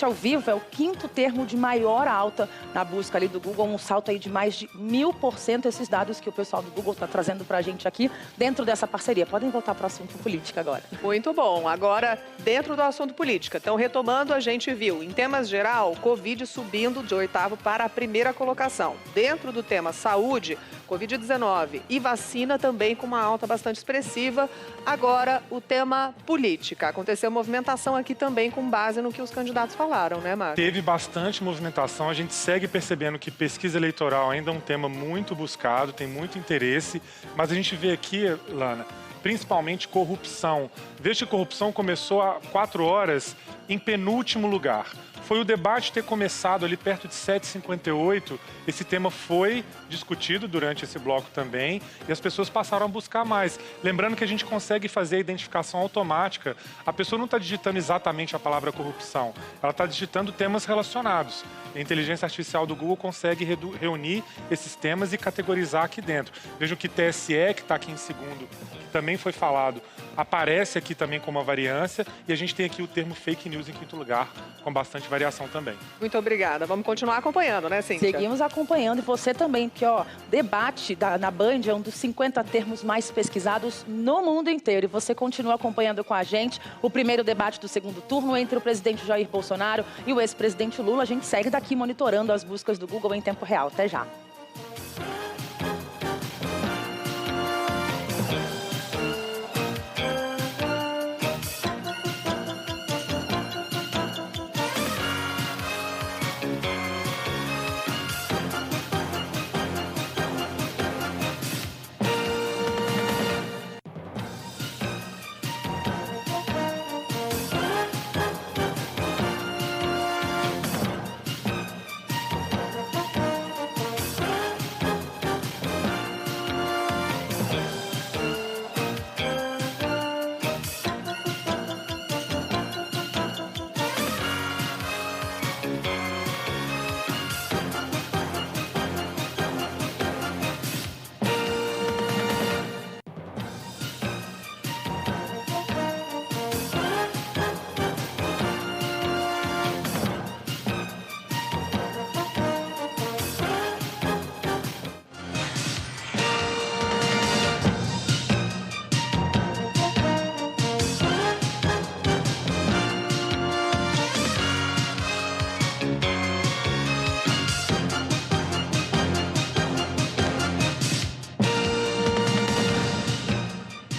ao vivo, é o 5º termo de maior alta na busca ali do Google, um salto aí de mais de 1000%, esses dados que o pessoal do Google está trazendo para a gente aqui dentro dessa parceria. Podem voltar para o assunto política agora. Muito bom. Agora, dentro do assunto política. Então, retomando, a gente viu, em temas geral, Covid subindo de 8º para a primeira colocação. Dentro do tema saúde, Covid-19 e vacina também com uma alta bastante expressiva. Agora, o tema política. Aconteceu movimentação aqui também com base no que os candidatos falaram, né, Marcos? Teve bastante movimentação. A gente segue percebendo que pesquisa eleitoral ainda é um tema muito buscado, tem muito interesse. Mas a gente vê aqui, Lana, principalmente corrupção. Veja que corrupção começou há 4 horas em penúltimo lugar. Foi o debate ter começado ali perto de 7h58, esse tema foi discutido durante esse bloco também e as pessoas passaram a buscar mais. Lembrando que a gente consegue fazer a identificação automática, a pessoa não está digitando exatamente a palavra corrupção, ela está digitando temas relacionados. A inteligência artificial do Google consegue reunir esses temas e categorizar aqui dentro. Vejam que TSE, que está aqui em segundo, que também foi falado, aparece aqui também como uma variância e a gente tem aqui o termo fake news em 5º lugar, com bastante variação também. Muito obrigada. Vamos continuar acompanhando, né, Cíntia? Seguimos acompanhando e você também, porque, debate na Band é um dos 50 termos mais pesquisados no mundo inteiro. E você continua acompanhando com a gente o primeiro debate do segundo turno entre o presidente Jair Bolsonaro e o ex-presidente Lula. A gente segue daqui monitorando as buscas do Google em tempo real. Até já.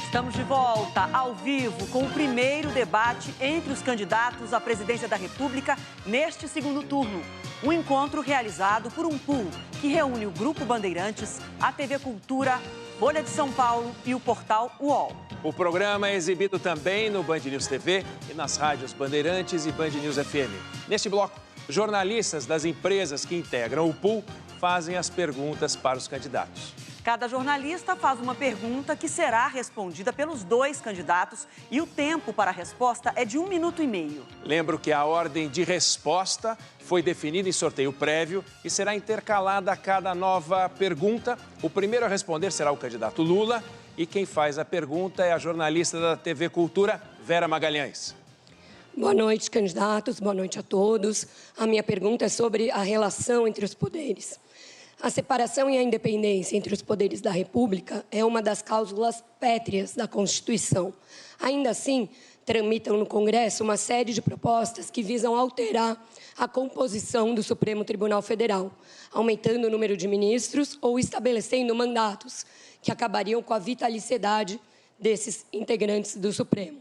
Estamos de volta, ao vivo, com o primeiro debate entre os candidatos à presidência da República neste segundo turno. Um encontro realizado por um pool que reúne o Grupo Bandeirantes, a TV Cultura, Folha de São Paulo e o portal UOL. O programa é exibido também no Band News TV e nas rádios Bandeirantes e Band News FM. Neste bloco, jornalistas das empresas que integram o pool fazem as perguntas para os candidatos. Cada jornalista faz uma pergunta que será respondida pelos 2 candidatos e o tempo para a resposta é de 1 minuto e meio. Lembro que a ordem de resposta foi definida em sorteio prévio e será intercalada a cada nova pergunta. O primeiro a responder será o candidato Lula e quem faz a pergunta é a jornalista da TV Cultura, Vera Magalhães. Boa noite, candidatos. Boa noite a todos. A minha pergunta é sobre a relação entre os poderes. A separação e a independência entre os poderes da República é uma das cláusulas pétreas da Constituição. Ainda assim, tramitam no Congresso uma série de propostas que visam alterar a composição do Supremo Tribunal Federal, aumentando o número de ministros ou estabelecendo mandatos que acabariam com a vitaliciedade desses integrantes do Supremo.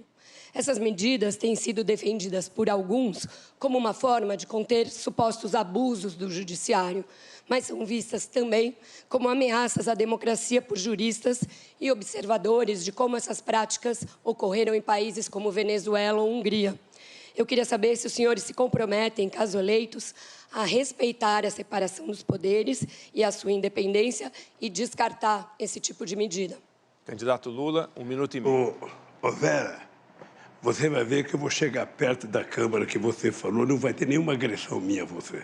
Essas medidas têm sido defendidas por alguns como uma forma de conter supostos abusos do judiciário, mas são vistas também como ameaças à democracia por juristas e observadores de como essas práticas ocorreram em países como Venezuela ou Hungria. Eu queria saber se os senhores se comprometem, caso eleitos, a respeitar a separação dos poderes e a sua independência e descartar esse tipo de medida. Candidato Lula, 1 minuto e meio. Vera, você vai ver que eu vou chegar perto da Câmara que você falou, não vai ter nenhuma agressão minha a você.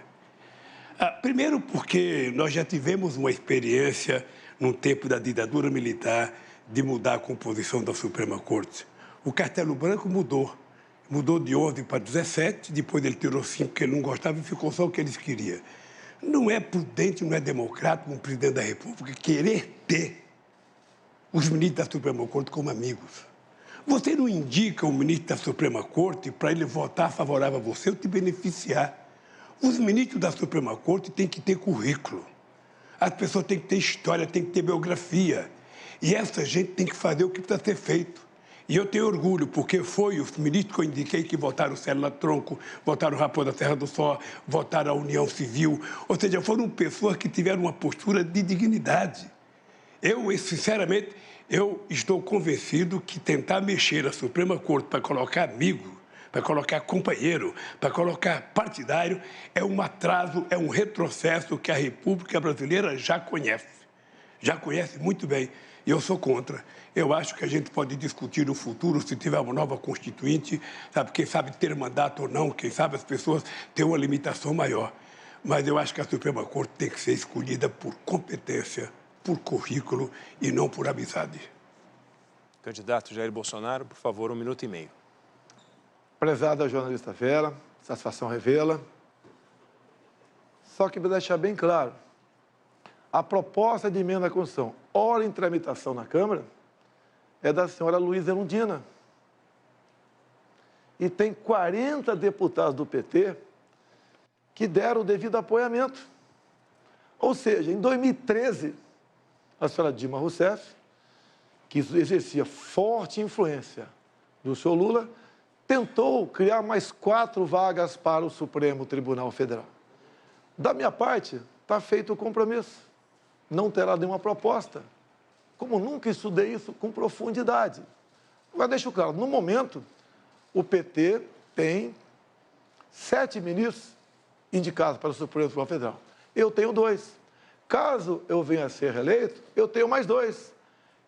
Primeiro porque nós já tivemos uma experiência, no tempo da ditadura militar, de mudar a composição da Suprema Corte. O Castelo Branco mudou de 11 para 17, depois ele tirou 5 que ele não gostava e ficou só o que eles queriam. Não é prudente, não é democrático um presidente da República querer ter os ministros da Suprema Corte como amigos. Você não indica o ministro da Suprema Corte para ele votar favorável a você ou te beneficiar. Os ministros da Suprema Corte têm que ter currículo. As pessoas têm que ter história, têm que ter biografia. E essa gente tem que fazer o que precisa ser feito. E eu tenho orgulho, porque foi os ministros que eu indiquei que votaram o Célula Tronco, votaram o Raposo da Serra do Sol, votaram a União Civil. Ou seja, foram pessoas que tiveram uma postura de dignidade. Sinceramente, eu estou convencido que tentar mexer a Suprema Corte para colocar amigo, para colocar companheiro, para colocar partidário, é um atraso, é um retrocesso que a República Brasileira já conhece muito bem. E eu sou contra. Eu acho que a gente pode discutir no futuro, se tiver uma nova Constituinte, sabe, quem sabe ter mandato ou não, quem sabe as pessoas ter uma limitação maior. Mas eu acho que a Suprema Corte tem que ser escolhida por competência, por currículo e não por amizade. Candidato Jair Bolsonaro, por favor, 1 minuto e meio. Prezada jornalista Vera, satisfação revê-la. Só que para deixar bem claro, a proposta de emenda à Constituição, ora em tramitação na Câmara, é da senhora Luísa Erundina. E tem 40 deputados do PT que deram o devido apoiamento. Ou seja, em 2013, a senhora Dilma Rousseff, que exercia forte influência do senhor Lula, tentou criar mais 4 vagas para o Supremo Tribunal Federal. Da minha parte, está feito o compromisso. Não terá nenhuma proposta. Como nunca estudei isso com profundidade. Mas deixo claro, no momento, o PT tem 7 ministros indicados para o Supremo Tribunal Federal. Eu tenho 2. Caso eu venha a ser reeleito, eu tenho mais 2.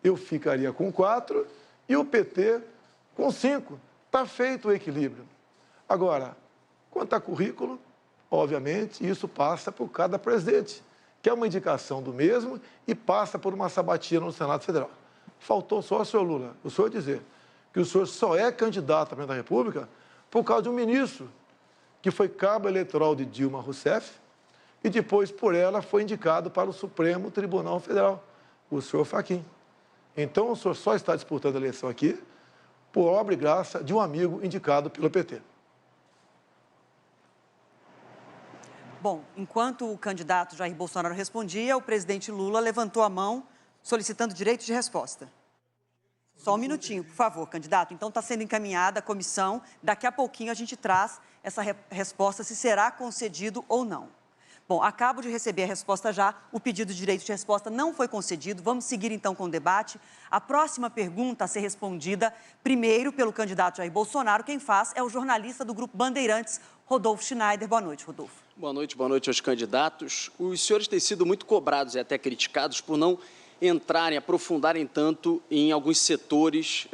Eu ficaria com 4 e o PT com 5. Está feito o equilíbrio. Agora, quanto a currículo, obviamente, isso passa por cada presidente, que é uma indicação do mesmo e passa por uma sabatina no Senado Federal. Faltou só o senhor Lula, o senhor dizer que o senhor só é candidato a presidente da República por causa de um ministro que foi cabo eleitoral de Dilma Rousseff e depois, por ela, foi indicado para o Supremo Tribunal Federal, o senhor Fachin. Então, o senhor só está disputando a eleição aqui por obra e graça de um amigo indicado pelo PT. Bom, enquanto o candidato Jair Bolsonaro respondia, o presidente Lula levantou a mão solicitando direito de resposta. Só um minutinho, por favor, candidato. Então, está sendo encaminhada a comissão. Daqui a pouquinho a gente traz essa resposta, se será concedido ou não. Bom, acabo de receber a resposta já. O pedido de direito de resposta não foi concedido. Vamos seguir, então, com o debate. A próxima pergunta a ser respondida, primeiro pelo candidato Jair Bolsonaro. Quem faz é o jornalista do Grupo Bandeirantes, Rodolfo Schneider. Boa noite, Rodolfo. Boa noite aos candidatos. Os senhores têm sido muito cobrados e até criticados por não entrarem, aprofundarem tanto em alguns setores,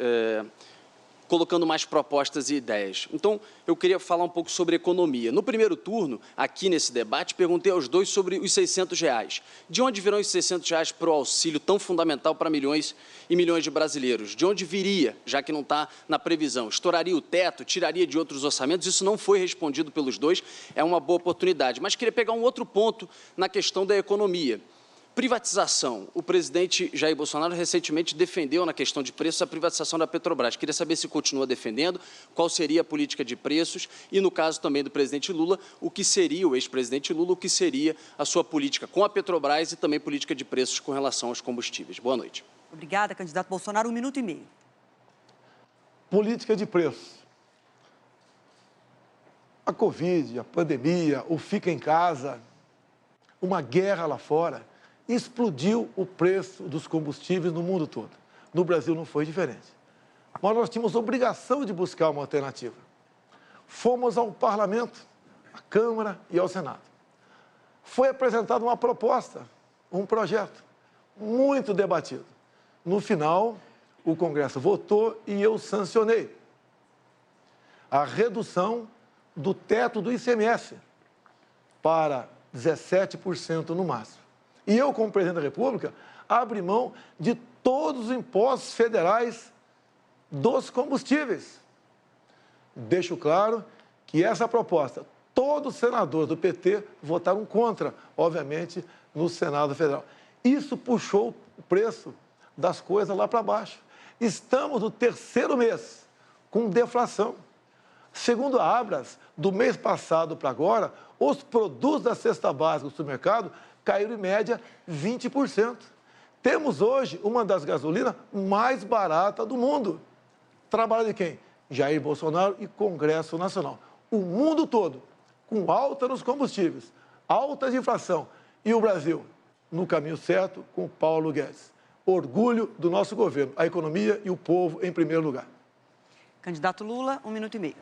colocando mais propostas e ideias. Então, eu queria falar um pouco sobre economia. No primeiro turno, aqui nesse debate, perguntei aos dois sobre os R$600. De onde virão os R$600 para o auxílio tão fundamental para milhões e milhões de brasileiros? De onde viria, já que não está na previsão? Estouraria o teto? Tiraria de outros orçamentos? Isso não foi respondido pelos dois, é uma boa oportunidade. Mas queria pegar um outro ponto na questão da economia. Privatização. O presidente Jair Bolsonaro recentemente defendeu na questão de preços a privatização da Petrobras. Queria saber se continua defendendo, qual seria a política de preços e, no caso também do presidente Lula, o que seria, o ex-presidente Lula, o que seria a sua política com a Petrobras e também política de preços com relação aos combustíveis. Boa noite. Obrigada, candidato Bolsonaro. 1 minuto e meio. Política de preços. A Covid, a pandemia, o fica em casa, uma guerra lá fora, explodiu o preço dos combustíveis no mundo todo. No Brasil não foi diferente. Mas nós tínhamos obrigação de buscar uma alternativa. Fomos ao Parlamento, à Câmara e ao Senado. Foi apresentada uma proposta, um projeto, muito debatido. No final, o Congresso votou e eu sancionei a redução do teto do ICMS para 17% no máximo. E eu, como presidente da República, abri mão de todos os impostos federais dos combustíveis. Deixo claro que essa proposta, todos os senadores do PT votaram contra, obviamente, no Senado Federal. Isso puxou o preço das coisas lá para baixo. Estamos no 3º mês com deflação. Segundo a Abras, do mês passado para agora, os produtos da cesta básica do supermercado caíram em média 20%. Temos hoje uma das gasolinas mais baratas do mundo. Trabalho de quem? Jair Bolsonaro e Congresso Nacional. O mundo todo, com alta nos combustíveis, alta de inflação. E o Brasil, no caminho certo, com Paulo Guedes. Orgulho do nosso governo, a economia e o povo em primeiro lugar. Candidato Lula, 1 minuto e meio.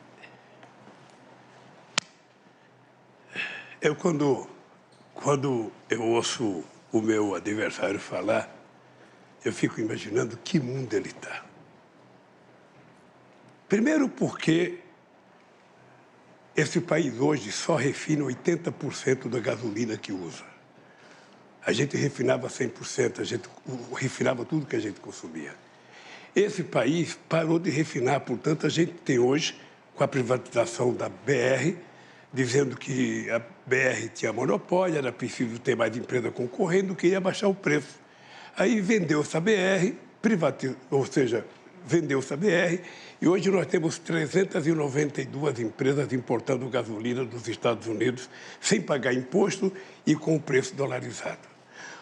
Quando eu ouço o meu adversário falar, eu fico imaginando que mundo ele está. Primeiro porque esse país hoje só refina 80% da gasolina que usa. A gente refinava 100%, a gente refinava tudo que a gente consumia. Esse país parou de refinar, portanto, a gente tem hoje, com a privatização da BR, dizendo que a BR tinha monopólio, era preciso ter mais empresa concorrendo, queria baixar o preço. Aí vendeu-se a BR, vendeu-se a BR, e hoje nós temos 392 empresas importando gasolina dos Estados Unidos, sem pagar imposto e com o preço dolarizado.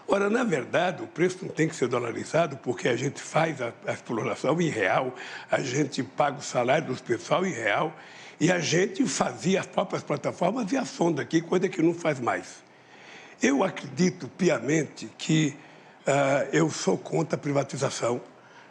Ora, na verdade, o preço não tem que ser dolarizado porque a gente faz a exploração em real, a gente paga o salário dos pessoal em real, e a gente fazia as próprias plataformas e a sonda aqui, coisa que não faz mais. Eu acredito piamente que eu sou contra a privatização.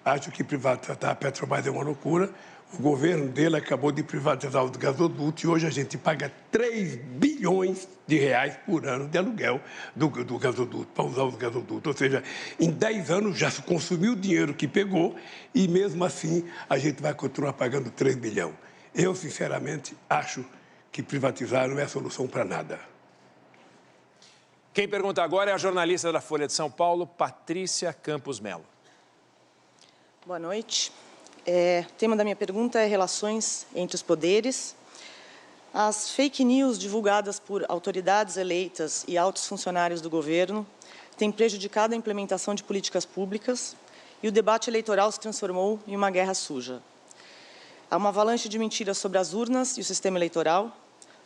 Acho que privatizar a Petrobras é uma loucura. O governo dele acabou de privatizar os gasodutos e hoje a gente paga 3 bilhões de reais por ano de aluguel do gasoduto, para usar os gasodutos. Ou seja, em 10 anos já se consumiu o dinheiro que pegou e mesmo assim a gente vai continuar pagando 3 bilhões. Eu, sinceramente, acho que privatizar não é solução para nada. Quem pergunta agora é a jornalista da Folha de São Paulo, Patrícia Campos Melo. Boa noite. O tema da minha pergunta é relações entre os poderes. As fake news divulgadas por autoridades eleitas e altos funcionários do governo têm prejudicado a implementação de políticas públicas e o debate eleitoral se transformou em uma guerra suja. Há uma avalanche de mentiras sobre as urnas e o sistema eleitoral,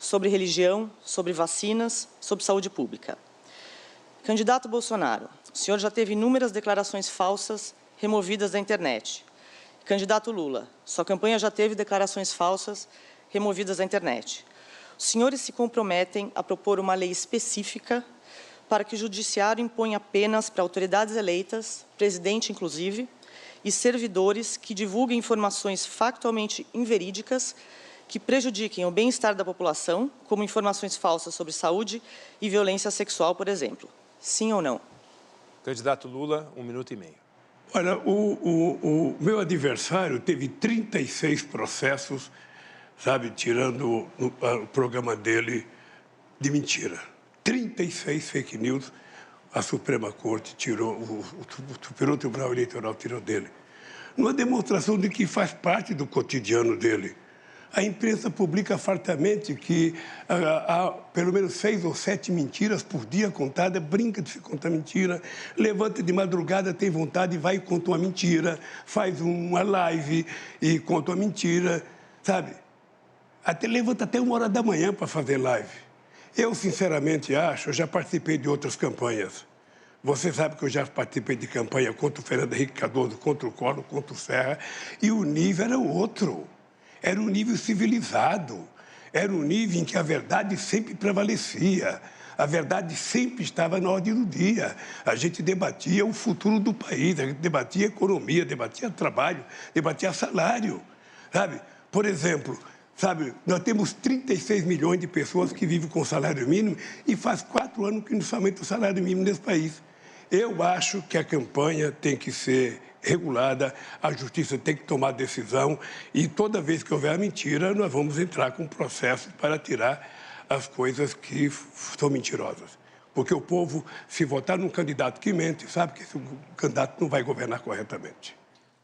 sobre religião, sobre vacinas, sobre saúde pública. Candidato Bolsonaro, o senhor já teve inúmeras declarações falsas removidas da internet. Candidato Lula, sua campanha já teve declarações falsas removidas da internet. os senhores se comprometem a propor uma lei específica para que o Judiciário imponha penas para autoridades eleitas, presidente inclusive, e servidores que divulguem informações factualmente inverídicas que prejudiquem o bem-estar da população, como informações falsas sobre saúde e violência sexual, por exemplo. Sim ou não? Candidato Lula, 1 minuto e meio. Olha, o meu adversário teve 36 processos, sabe, tirando o programa dele de mentira. 36 fake news, a Suprema Corte tirou, o Superior Tribunal Eleitoral tirou dele. Numa demonstração de que faz parte do cotidiano dele. A imprensa publica fartamente que há pelo menos 6 ou 7 mentiras por dia contadas, brinca de se contar mentira, levanta de madrugada, tem vontade e vai e conta uma mentira, faz uma live e conta uma mentira, sabe? Levanta até 1h da manhã para fazer live. Eu, sinceramente, acho, eu já participei de outras campanhas. Você sabe que eu já participei de campanha contra o Fernando Henrique Cardoso, contra o Collor, contra o Serra, e o nível era outro. Era um nível civilizado, era um nível em que a verdade sempre prevalecia, a verdade sempre estava na ordem do dia. A gente debatia o futuro do país, a gente debatia economia, debatia trabalho, debatia salário, sabe? Por exemplo, sabe, nós temos 36 milhões de pessoas que vivem com salário mínimo e faz 4 anos que não se aumenta o salário mínimo nesse país. Eu acho que a campanha tem que ser regulada, a justiça tem que tomar decisão e toda vez que houver mentira, nós vamos entrar com processos para tirar as coisas que são mentirosas. Porque o povo, se votar num candidato que mente, sabe que esse candidato não vai governar corretamente.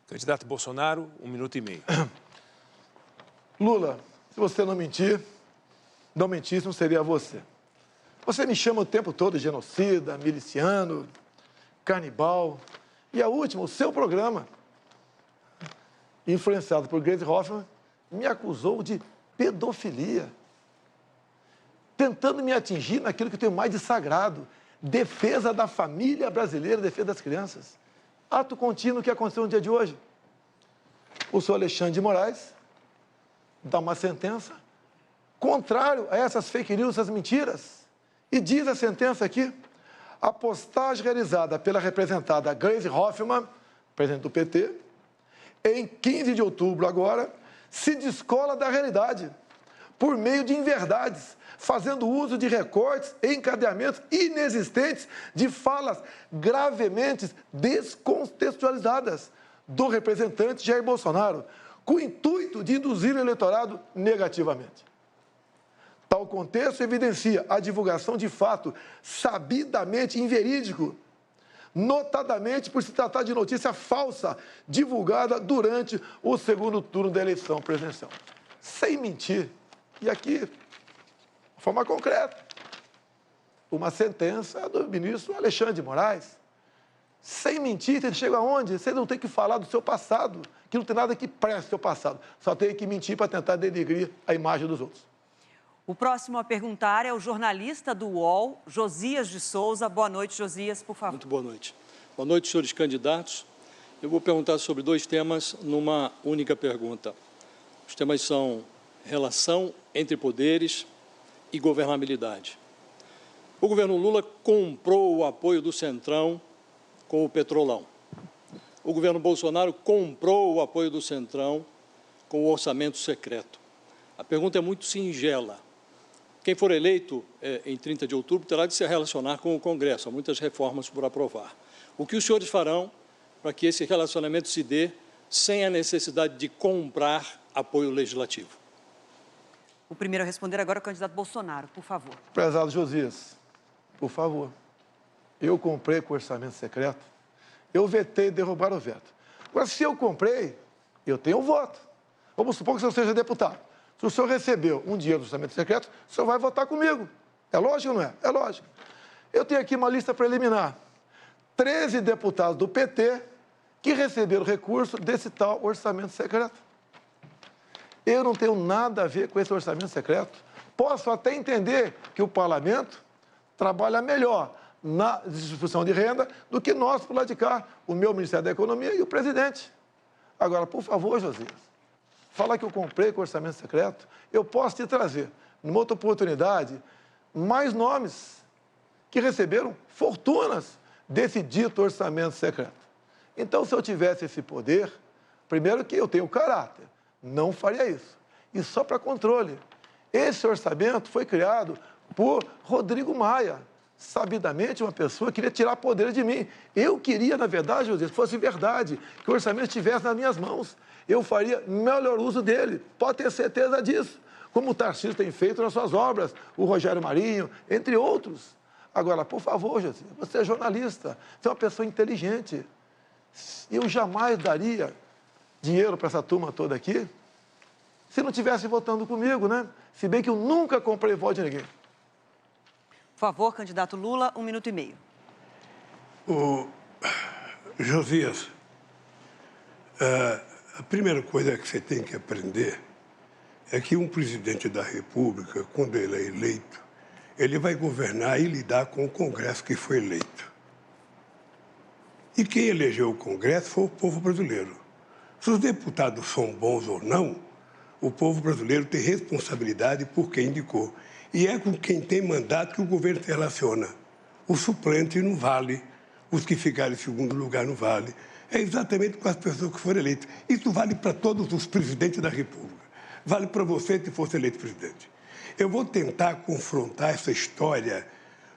Candidato Bolsonaro, 1 minuto e meio. Lula, se você não mentisse, não seria você. Você me chama o tempo todo de genocida, miliciano, canibal. E a última, o seu programa, influenciado por Gleisi Hoffmann, me acusou de pedofilia, tentando me atingir naquilo que eu tenho mais de sagrado, defesa da família brasileira, defesa das crianças. Ato contínuo que aconteceu no dia de hoje. O senhor Alexandre de Moraes dá uma sentença contrário a essas fake news, essas mentiras, e diz a sentença aqui: a postagem realizada pela representada Gleisi Hoffmann, presidente do PT, em 15 de outubro agora, se descola da realidade, por meio de inverdades, fazendo uso de recortes e encadeamentos inexistentes de falas gravemente descontextualizadas do representante Jair Bolsonaro, com o intuito de induzir o eleitorado negativamente. Tal contexto evidencia a divulgação de fato sabidamente inverídico, notadamente por se tratar de notícia falsa divulgada durante o segundo turno da eleição presidencial. Sem mentir, e aqui, de forma concreta, uma sentença do ministro Alexandre de Moraes. Sem mentir, você chega aonde? Você não tem que falar do seu passado, que não tem nada que preste ao seu passado. Só tem que mentir para tentar denegrir a imagem dos outros. O próximo a perguntar é o jornalista do UOL, Josias de Souza. Boa noite, Josias, por favor. Muito boa noite. Boa noite, senhores candidatos. Eu vou perguntar sobre 2 temas numa única pergunta. Os temas são relação entre poderes e governabilidade. O governo Lula comprou o apoio do Centrão com o Petrolão. O governo Bolsonaro comprou o apoio do Centrão com o orçamento secreto. A pergunta é muito singela. Quem for eleito em 30 de outubro terá de se relacionar com o Congresso. Há muitas reformas por aprovar. O que os senhores farão para que esse relacionamento se dê sem a necessidade de comprar apoio legislativo? O primeiro a responder agora é o candidato Bolsonaro, por favor. Prezado Josias, por favor, eu comprei com orçamento secreto, eu vetei derrubar o veto. Agora, se eu comprei, eu tenho um voto. Vamos supor que o senhor seja deputado. Se o senhor recebeu um dinheiro do orçamento secreto, o senhor vai votar comigo. É lógico ou não é? É lógico. Eu tenho aqui uma lista preliminar. 13 deputados do PT que receberam recurso desse tal orçamento secreto. Eu não tenho nada a ver com esse orçamento secreto. Posso até entender que o parlamento trabalha melhor na distribuição de renda do que nós, por lá de cá, o meu Ministério da Economia e o presidente. Agora, por favor, Josias, falar que eu comprei com orçamento secreto, eu posso te trazer numa outra oportunidade, mais nomes que receberam fortunas desse dito orçamento secreto. Então, se eu tivesse esse poder, primeiro que eu tenho caráter, não faria isso. E só para controle. Esse orçamento foi criado por Rodrigo Maia, sabidamente uma pessoa que queria tirar poder de mim. Eu queria, na verdade, José, se fosse verdade, que o orçamento estivesse nas minhas mãos. Eu faria melhor uso dele, pode ter certeza disso. Como o Tarcísio tem feito nas suas obras, o Rogério Marinho, entre outros. Agora, por favor, José, você é jornalista, você é uma pessoa inteligente. Eu jamais daria dinheiro para essa turma toda aqui se não estivesse votando comigo, né? Se bem que eu nunca comprei voto de ninguém. Por favor, candidato Lula, 1 minuto e meio. Josias, a primeira coisa que você tem que aprender é que um presidente da República, quando ele é eleito, ele vai governar e lidar com o Congresso que foi eleito. E quem elegeu o Congresso foi o povo brasileiro. Se os deputados são bons ou não, o povo brasileiro tem responsabilidade por quem indicou. E é com quem tem mandato que o governo se relaciona. O suplente não vale, os que ficaram em segundo lugar não vale. É exatamente com as pessoas que foram eleitas. Isso vale para todos os presidentes da República. Vale para você se fosse eleito presidente. Eu vou tentar confrontar essa história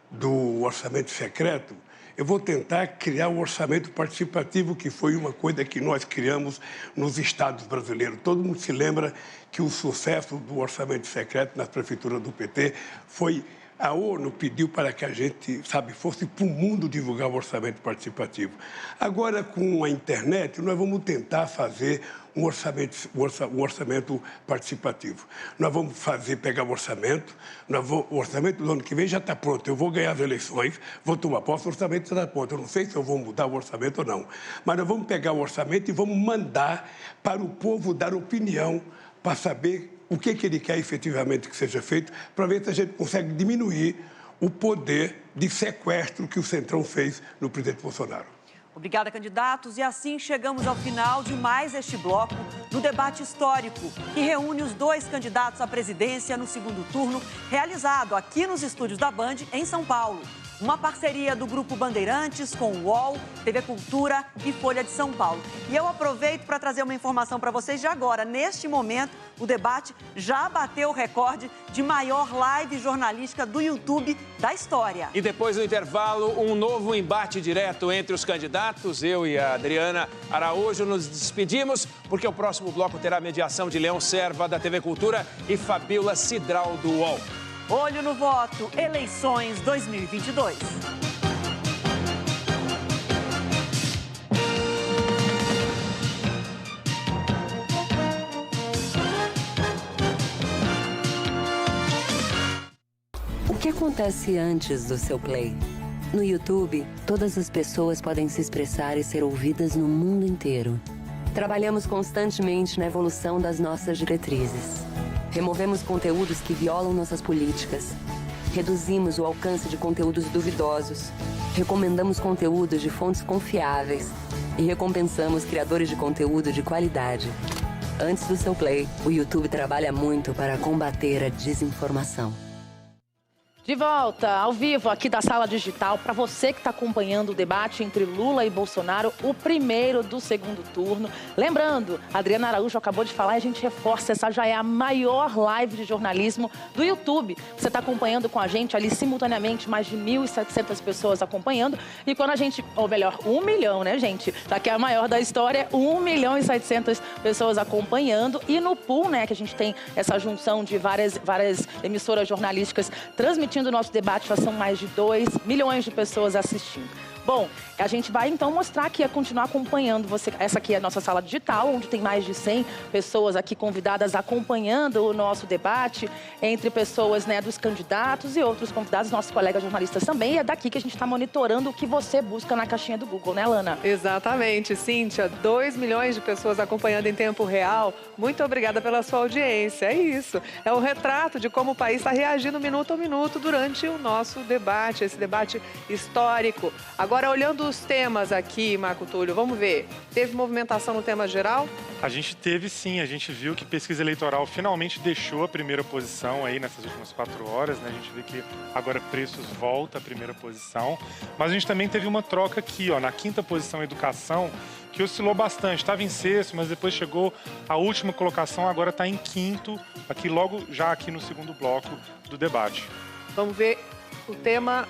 do orçamento secreto. Eu vou tentar criar um orçamento participativo, que foi uma coisa que nós criamos nos estados brasileiros. Todo mundo se lembra que o sucesso do orçamento secreto nas prefeituras do PT foi... A ONU pediu para que a gente, fosse para o mundo divulgar o orçamento participativo. Agora, com a internet, nós vamos tentar fazer um orçamento participativo. Nós vamos pegar o orçamento, o orçamento do ano que vem já está pronto. Eu vou ganhar as eleições, vou tomar posse, o orçamento está pronto. Eu não sei se eu vou mudar o orçamento ou não. Mas nós vamos pegar o orçamento e vamos mandar para o povo dar opinião para saber o que ele quer efetivamente que seja feito, para ver se a gente consegue diminuir o poder de sequestro que o Centrão fez no presidente Bolsonaro. Obrigada, candidatos. E assim chegamos ao final de mais este bloco do debate histórico, que reúne os dois candidatos à presidência no segundo turno, realizado aqui nos estúdios da Band, em São Paulo. Uma parceria do Grupo Bandeirantes com o UOL, TV Cultura e Folha de São Paulo. E eu aproveito para trazer uma informação para vocês de agora. Neste momento, o debate já bateu o recorde de maior live jornalística do YouTube da história. E depois do intervalo, um novo embate direto entre os candidatos. Eu e a Adriana Araújo nos despedimos, porque o próximo bloco terá a mediação de Leão Serva, da TV Cultura, e Fabíola Cidral, do UOL. Olho no voto, eleições 2022. O que acontece antes do seu play? No YouTube, todas as pessoas podem se expressar e ser ouvidas no mundo inteiro. Trabalhamos constantemente na evolução das nossas diretrizes. Removemos conteúdos que violam nossas políticas. Reduzimos o alcance de conteúdos duvidosos. Recomendamos conteúdos de fontes confiáveis. E recompensamos criadores de conteúdo de qualidade. Antes do seu play, o YouTube trabalha muito para combater a desinformação. De volta, ao vivo, aqui da Sala Digital, para você que está acompanhando o debate entre Lula e Bolsonaro, o primeiro do segundo turno. Lembrando, a Adriana Araújo acabou de falar e a gente reforça, essa já é a maior live de jornalismo do YouTube. Você está acompanhando com a gente ali simultaneamente, mais de 1.700 pessoas acompanhando. E quando a gente, ou melhor, 1 milhão, né, gente? Tá aqui a maior da história, 1.700.000 pessoas acompanhando. E no pool, né, que a gente tem essa junção de várias emissoras jornalísticas transmitindo o nosso debate, já são mais de 2 milhões de pessoas assistindo. Bom, a gente vai então mostrar aqui, continuar acompanhando você. Essa aqui é a nossa sala digital, onde tem mais de 100 pessoas aqui convidadas acompanhando o nosso debate, entre pessoas, né, dos candidatos e outros convidados, nossos colegas jornalistas também. E é daqui que a gente está monitorando o que você busca na caixinha do Google, né, Lana? Exatamente, Cíntia. 2 milhões de pessoas acompanhando em tempo real. Muito obrigada pela sua audiência. É isso. É um retrato de como o país está reagindo minuto a minuto durante o nosso debate, esse debate histórico. Agora, Agora, olhando os temas aqui, Marco Túlio, vamos ver. Teve movimentação no tema geral? A gente teve sim, a gente viu que pesquisa eleitoral finalmente deixou a primeira posição aí nessas últimas 4 horas, né? A gente vê que agora Preços volta à primeira posição, mas a gente também teve uma troca aqui, ó, na 5ª posição Educação, que oscilou bastante, estava em 6º, mas depois chegou a última colocação, agora está em 5º, aqui logo já aqui no 2º bloco do debate. Vamos ver o tema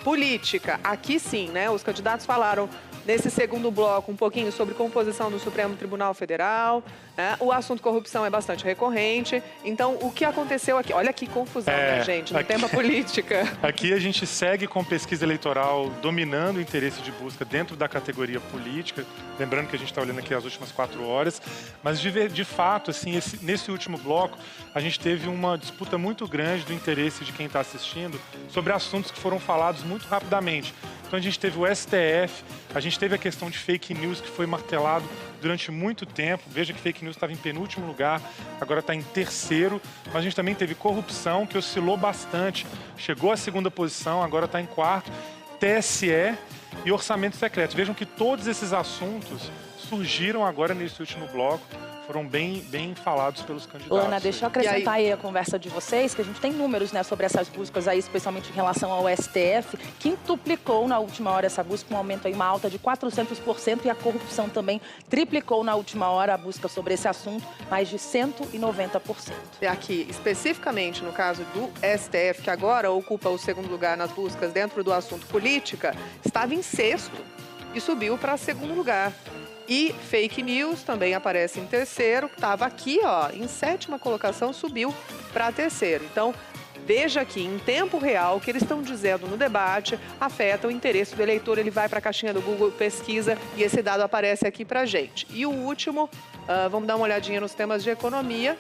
política. Aqui sim, né? Os candidatos falaram nesse 2º bloco um pouquinho sobre composição do Supremo Tribunal Federal, né? O assunto corrupção é bastante recorrente. Então, o que aconteceu aqui? Olha que confusão, né, gente, no tema política. Aqui a gente segue com pesquisa eleitoral dominando o interesse de busca dentro da categoria política, lembrando que a gente está olhando aqui as últimas 4 horas, mas de fato, assim, nesse último bloco, a gente teve uma disputa muito grande do interesse de quem está assistindo sobre assuntos que foram falados muito rapidamente. Então a gente teve o STF, a gente teve a questão de fake news que foi martelado durante muito tempo. Veja que fake news estava em penúltimo lugar, agora está em 3º. Mas a gente também teve corrupção, que oscilou bastante, chegou à 2ª posição, agora está em 4º. TSE e orçamento secreto. Vejam que todos esses assuntos surgiram agora nesse último bloco. Foram bem falados pelos candidatos. Ana, deixa eu acrescentar aí a conversa de vocês, que a gente tem números, né, sobre essas buscas aí, especialmente em relação ao STF, quintuplicou na última hora essa busca, um aumento aí, uma alta de 400%, e a corrupção também triplicou na última hora a busca sobre esse assunto, mais de 190%. E aqui, especificamente no caso do STF, que agora ocupa o 2º lugar nas buscas dentro do assunto política, estava em 6º e subiu para 2º lugar. E fake news também aparece em 3º, estava aqui, ó, em 7ª colocação, subiu para 3º. Então, veja aqui, em tempo real, o que eles estão dizendo no debate afeta o interesse do eleitor. Ele vai para a caixinha do Google, pesquisa, e esse dado aparece aqui para a gente. E o último, vamos dar uma olhadinha nos temas de economia.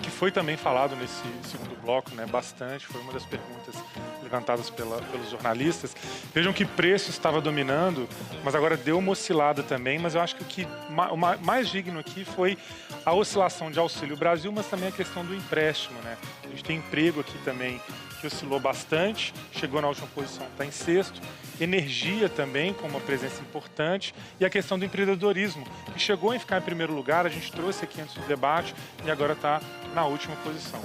Que foi também falado nesse 2º bloco, né, bastante, foi uma das perguntas levantadas pelos jornalistas. Vejam que preço estava dominando, mas agora deu uma oscilada também, mas eu acho que o mais digno aqui foi a oscilação de Auxílio Brasil, mas também a questão do empréstimo, né? A gente tem emprego aqui também que oscilou bastante, chegou na última posição, está em 6º. Energia também, com uma presença importante, e a questão do empreendedorismo, que chegou a ficar em 1º lugar, a gente trouxe aqui antes do debate e agora está na última posição.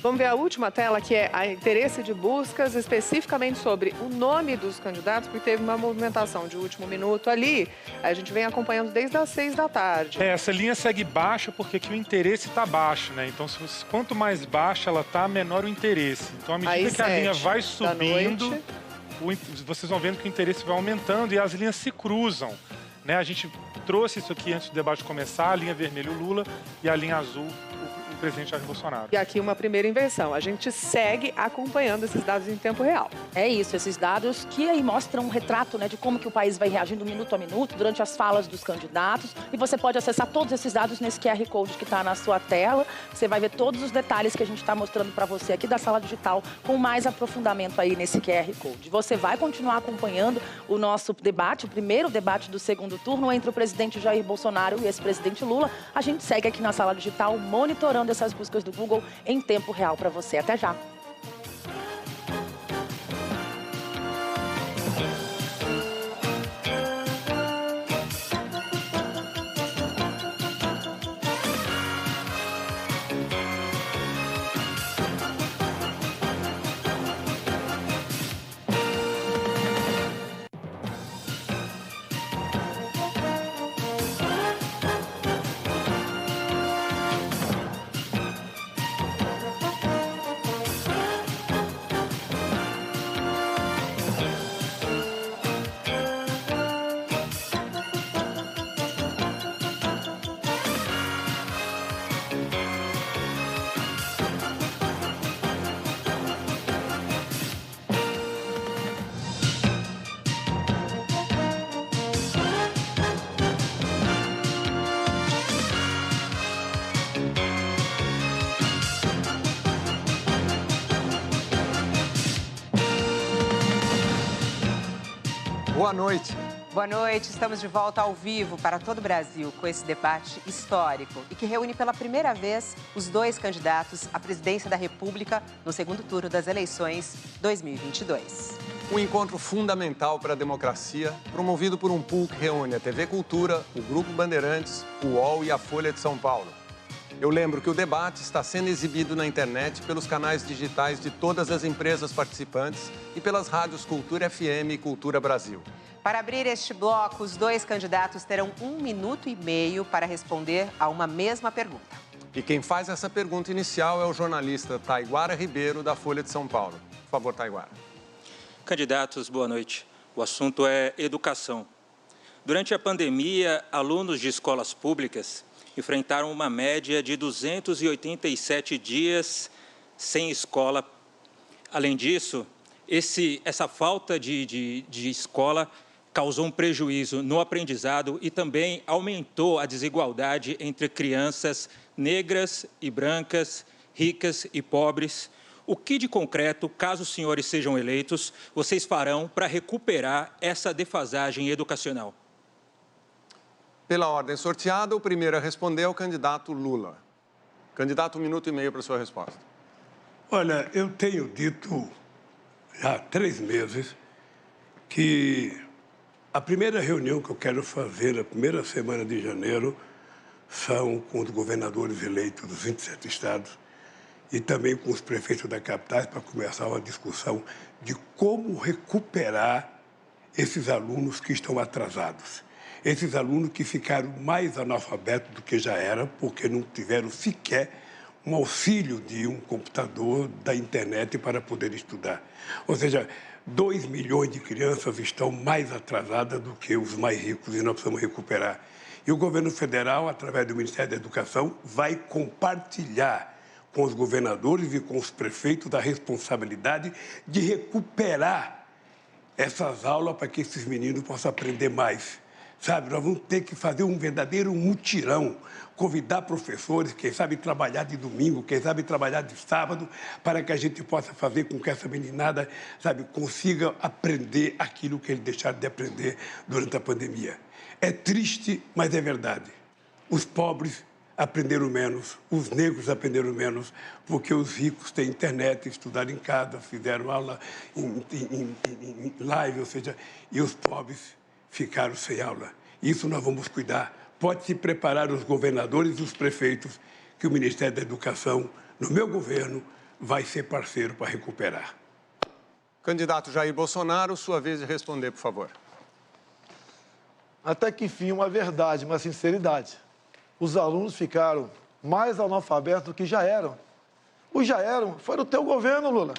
Vamos ver a última tela, que é a interesse de buscas, especificamente sobre o nome dos candidatos, porque teve uma movimentação de último minuto ali. A gente vem acompanhando desde as 6 da tarde. Essa linha segue baixa porque aqui o interesse está baixo, né? Então, quanto mais baixa ela está, menor o interesse. Então, à medida que a linha vai subindo, vocês vão vendo que o interesse vai aumentando e as linhas se cruzam, né? A gente trouxe isso aqui antes do debate começar, a linha vermelha o Lula e a linha azul o presidente Jair Bolsonaro. E aqui uma primeira inversão. A gente segue acompanhando esses dados em tempo real. É isso, esses dados que aí mostram um retrato, né, de como que o país vai reagindo minuto a minuto durante as falas dos candidatos. E você pode acessar todos esses dados nesse QR Code que está na sua tela. Você vai ver todos os detalhes que a gente está mostrando para você aqui da Sala Digital, com mais aprofundamento aí nesse QR Code. Você vai continuar acompanhando o nosso debate, o primeiro debate do 2º turno entre o presidente Jair Bolsonaro e o ex-presidente Lula. A gente segue aqui na Sala Digital monitorando essas buscas do Google em tempo real para você. Até já! Boa noite. Boa noite, estamos de volta ao vivo para todo o Brasil com esse debate histórico e que reúne pela primeira vez os dois candidatos à presidência da República no segundo turno das eleições 2022. Um encontro fundamental para a democracia, promovido por um pool que reúne a TV Cultura, o Grupo Bandeirantes, o UOL e a Folha de São Paulo. Eu lembro que o debate está sendo exibido na internet pelos canais digitais de todas as empresas participantes e pelas rádios Cultura FM e Cultura Brasil. Para abrir este bloco, os dois candidatos terão 1 minuto e meio para responder a uma mesma pergunta. E quem faz essa pergunta inicial é o jornalista Taiguara Ribeiro, da Folha de São Paulo. Por favor, Taiguara. Candidatos, boa noite. O assunto é educação. Durante a pandemia, alunos de escolas públicas enfrentaram uma média de 287 dias sem escola. Além disso, essa falta de escola causou um prejuízo no aprendizado e também aumentou a desigualdade entre crianças negras e brancas, ricas e pobres. O que de concreto, caso os senhores sejam eleitos, vocês farão para recuperar essa defasagem educacional? Pela ordem sorteada, o primeiro a responder é o candidato Lula. Candidato, 1 minuto e meio para a sua resposta. Olha, eu tenho dito já há 3 meses que a primeira reunião que eu quero fazer na primeira semana de janeiro são com os governadores eleitos dos 27 estados e também com os prefeitos da capital para começar uma discussão de como recuperar esses alunos que estão atrasados. Esses alunos que ficaram mais analfabetos do que já eram, porque não tiveram sequer um auxílio de um computador, da internet para poder estudar. Ou seja, 2 milhões de crianças estão mais atrasadas do que os mais ricos e nós precisamos recuperar. E o governo federal, através do Ministério da Educação, vai compartilhar com os governadores e com os prefeitos a responsabilidade de recuperar essas aulas para que esses meninos possam aprender mais. Sabe, nós vamos ter que fazer um verdadeiro mutirão, convidar professores, quem sabe trabalhar de domingo, quem sabe trabalhar de sábado, para que a gente possa fazer com que essa meninada, sabe, consiga aprender aquilo que eles deixaram de aprender durante a pandemia. É triste, mas é verdade. Os pobres aprenderam menos, os negros aprenderam menos, porque os ricos têm internet, estudaram em casa, fizeram aula em live, ou seja, e os pobres ficaram sem aula. Isso nós vamos cuidar. Pode se preparar os governadores e os prefeitos, que o Ministério da Educação, no meu governo, vai ser parceiro para recuperar. Candidato Jair Bolsonaro, sua vez de responder, por favor. Até que enfim, uma verdade, uma sinceridade. Os alunos ficaram mais analfabetos do que já eram. Os já eram, foi no teu governo, Lula.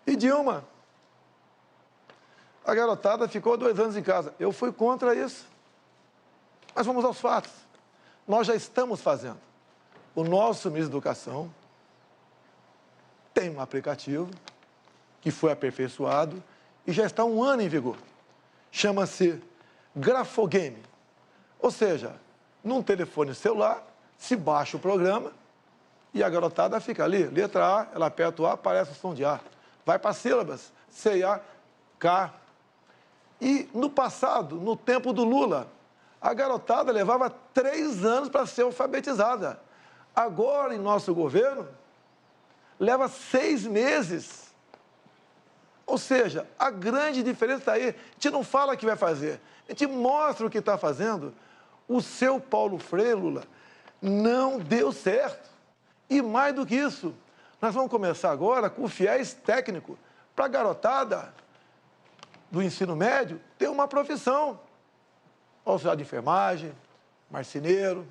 E Dilma. A garotada ficou 2 anos em casa. Eu fui contra isso. Mas vamos aos fatos. Nós já estamos fazendo. O nosso ministro da Educação tem um aplicativo que foi aperfeiçoado e já está 1 ano em vigor. Chama-se Grafogame. Ou seja, num telefone celular, se baixa o programa e a garotada fica ali. Letra A, ela aperta o A, aparece o som de A. Vai para sílabas, C, A, K. E no passado, no tempo do Lula, a garotada levava 3 anos para ser alfabetizada. Agora, em nosso governo, leva 6 meses. Ou seja, a grande diferença está aí. A gente não fala o que vai fazer, a gente mostra o que está fazendo. O seu Paulo Freire, Lula, não deu certo. E mais do que isso, nós vamos começar agora com o FIES técnico para a garotada do ensino médio ter uma profissão. Auxiliar de enfermagem, marceneiro,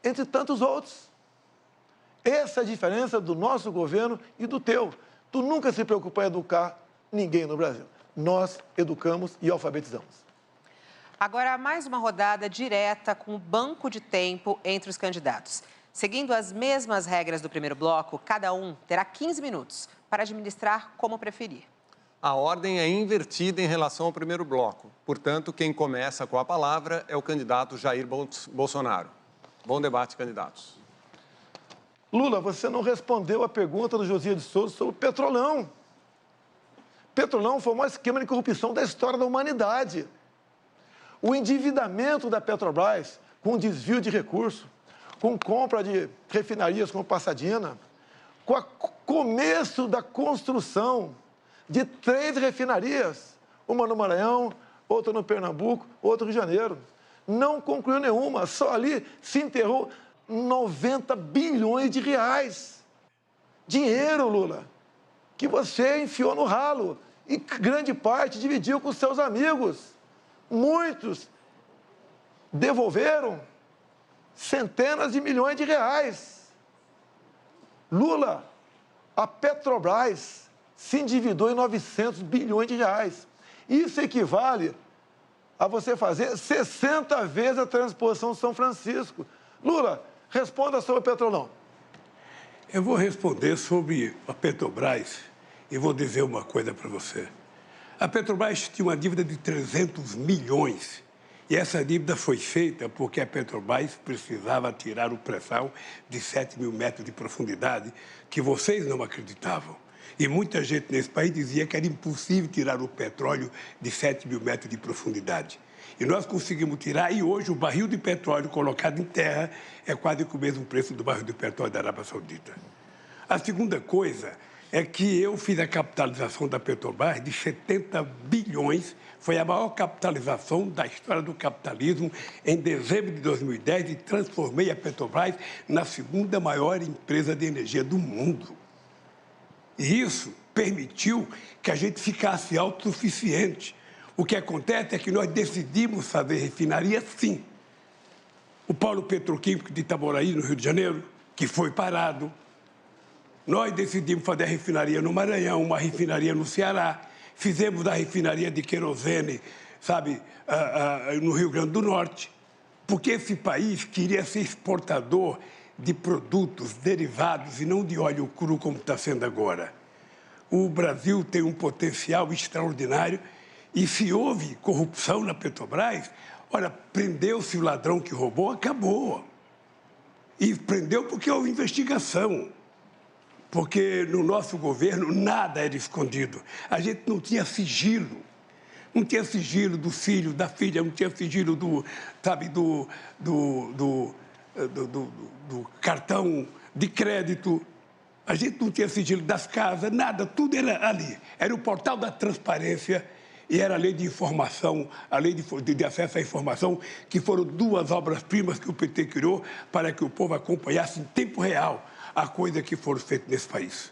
entre tantos outros. Essa é a diferença do nosso governo e do teu. Tu nunca se preocupou em educar ninguém no Brasil. Nós educamos e alfabetizamos. Agora, mais uma rodada direta com o banco de tempo entre os candidatos. Seguindo as mesmas regras do primeiro bloco, cada um terá 15 minutos para administrar como preferir. A ordem é invertida em relação ao primeiro bloco. Portanto, quem começa com a palavra é o candidato Jair Bolsonaro. Bom debate, candidatos. Lula, você não respondeu a pergunta do Josias de Souza sobre o Petrolão. Petrolão foi o maior esquema de corrupção da história da humanidade. O endividamento da Petrobras, com desvio de recursos, com compra de refinarias como Passadina, com o começo da construção de 3 refinarias, uma no Maranhão, outra no Pernambuco, outra no Rio de Janeiro. Não concluiu nenhuma, só ali se enterrou 90 bilhões de reais. Dinheiro, Lula, que você enfiou no ralo e grande parte dividiu com seus amigos. Muitos devolveram centenas de milhões de reais. Lula, a Petrobras se endividou em 900 bilhões de reais. Isso equivale a você fazer 60 vezes a transposição de São Francisco. Lula, responda sobre o Petrolão. Eu vou responder sobre a Petrobras e vou dizer uma coisa para você. A Petrobras tinha uma dívida de 300 milhões e essa dívida foi feita porque a Petrobras precisava tirar o pré-sal de 7 mil metros de profundidade, que vocês não acreditavam. E muita gente nesse país dizia que era impossível tirar o petróleo de 7 mil metros de profundidade. E nós conseguimos tirar, e hoje o barril de petróleo colocado em terra é quase que o mesmo preço do barril de petróleo da Arábia Saudita. A segunda coisa é que eu fiz a capitalização da Petrobras de 70 bilhões, foi a maior capitalização da história do capitalismo em dezembro de 2010 e transformei a Petrobras na segunda maior empresa de energia do mundo. E isso permitiu que a gente ficasse autossuficiente. O que acontece é que nós decidimos fazer refinaria, sim. O polo petroquímico de Itaboraí, no Rio de Janeiro, que foi parado. Nós decidimos fazer a refinaria no Maranhão, uma refinaria no Ceará. Fizemos a refinaria de querosene, sabe, no Rio Grande do Norte. Porque esse país queria ser exportador de produtos derivados e não de óleo cru como está sendo agora. O Brasil tem um potencial extraordinário e se houve corrupção na Petrobras, olha, prendeu-se o ladrão que roubou, acabou. E prendeu porque houve investigação. Porque no nosso governo nada era escondido. A gente não tinha sigilo. Não tinha sigilo do filho, da filha, não tinha sigilo do cartão de crédito. A gente não tinha sigilo das casas, nada, tudo era ali. Era o portal da transparência e era a lei de informação, a lei de acesso à informação, que foram 2 obras-primas que o PT criou para que o povo acompanhasse em tempo real a coisa que foram feitas nesse país.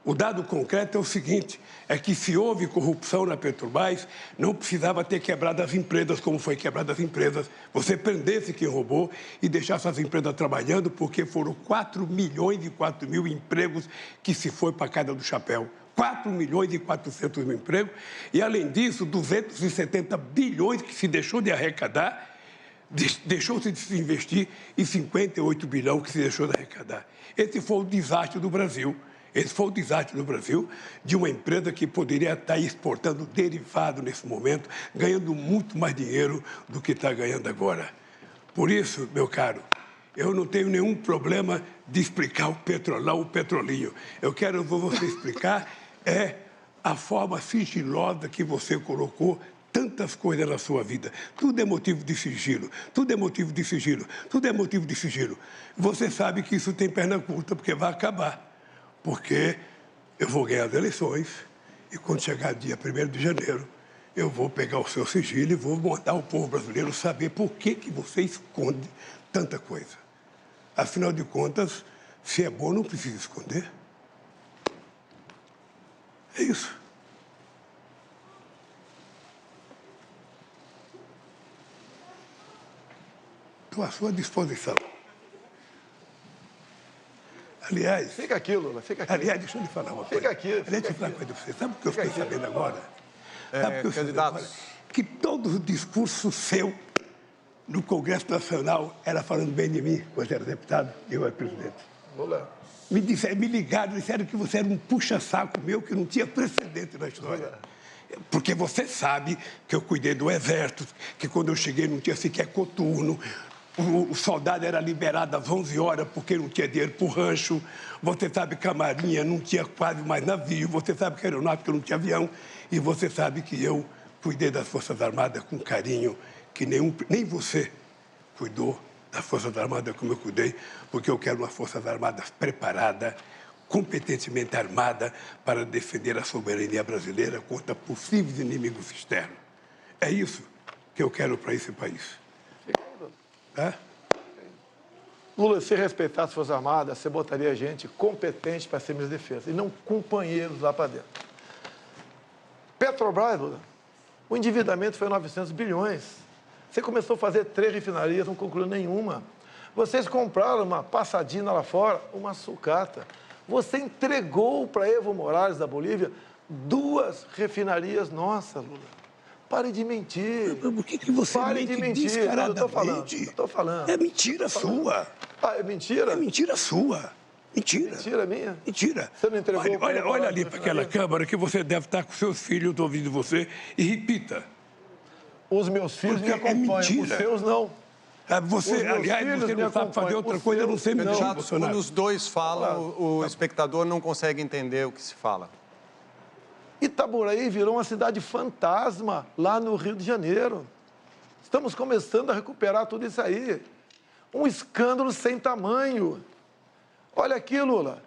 O dado concreto é o seguinte, é que se houve corrupção na Petrobras, não precisava ter quebrado as empresas como foi quebrada as empresas. Você prendesse quem roubou e deixasse as empresas trabalhando, porque foram 4 milhões e 4 mil empregos que se foi para a casa do chapéu. 4 milhões e 400 mil empregos. E, além disso, 270 bilhões que se deixou de arrecadar, deixou-se de se investir e 58 bilhões que se deixou de arrecadar. Esse foi o desastre do Brasil. Esse foi o desastre do Brasil, de uma empresa que poderia estar exportando derivado nesse momento, ganhando muito mais dinheiro do que está ganhando agora. Por isso, meu caro, eu não tenho nenhum problema de explicar o Petrolão, o Petrolinho. Eu quero você explicar a forma sigilosa que você colocou tantas coisas na sua vida. Tudo é motivo de sigilo, tudo é motivo de sigilo, tudo é motivo de sigilo. Você sabe que isso tem perna curta, porque vai acabar. Porque eu vou ganhar as eleições e quando chegar dia 1º de janeiro, eu vou pegar o seu sigilo e vou mandar o povo brasileiro saber por que você esconde tanta coisa. Afinal de contas, se é bom, não precisa esconder. É isso. Estou à sua disposição. Aliás... Fica aqui, Lula, fica aqui. Aliás, deixa eu lhe falar uma coisa. Fica aqui. Aliás, deixa eu falar uma coisa para você. Sabe o que eu fiquei sabendo agora? Sabe o que eu fiquei candidatos. sabendo agora? Que todo o discurso seu no Congresso Nacional era falando bem de mim, quando era deputado e eu era presidente. Lula. Me ligaram, disseram que você era um puxa-saco meu, que não tinha precedente na história. Porque você sabe que eu cuidei do Exército, que quando eu cheguei não tinha sequer coturno. o soldado era liberado às 11 horas porque não tinha dinheiro para o rancho. Você sabe que a Marinha não tinha quase mais navio. Você sabe que a Aeronáutica não tinha avião. E você sabe que eu cuidei das Forças Armadas com carinho que nem você cuidou das Forças Armadas como eu cuidei, porque eu quero uma Forças Armadas preparada, competentemente armada para defender a soberania brasileira contra possíveis inimigos externos. É isso que eu quero para esse país. É? Lula, se respeitasse as Forças Armadas, você botaria gente competente para ser ministro da Defesa, e não companheiros lá para dentro. Petrobras, Lula, o endividamento foi 900 bilhões. Você começou a fazer 3 refinarias, não concluiu nenhuma. Vocês compraram uma passadina lá fora, uma sucata. Você entregou para Evo Morales, da Bolívia, 2 refinarias nossas, Lula. Pare de mentir. Por que você mente descaradamente? Eu estou falando. É mentira sua. Ah, é mentira? É mentira sua. Mentira. Mentira minha? Mentira. Você não entregou olha ali para aquela câmara que você deve estar com seus filhos ouvindo você e repita. Os meus filhos me acompanham, mentira. Os seus não. Você, aliás, você não sabe fazer outra coisa, eu não sei mentir, Bolsonaro. Quando os dois falam, o espectador não consegue entender o que se fala. Itaboraí virou uma cidade fantasma lá no Rio de Janeiro. Estamos começando a recuperar tudo isso aí. Um escândalo sem tamanho. Olha aqui, Lula.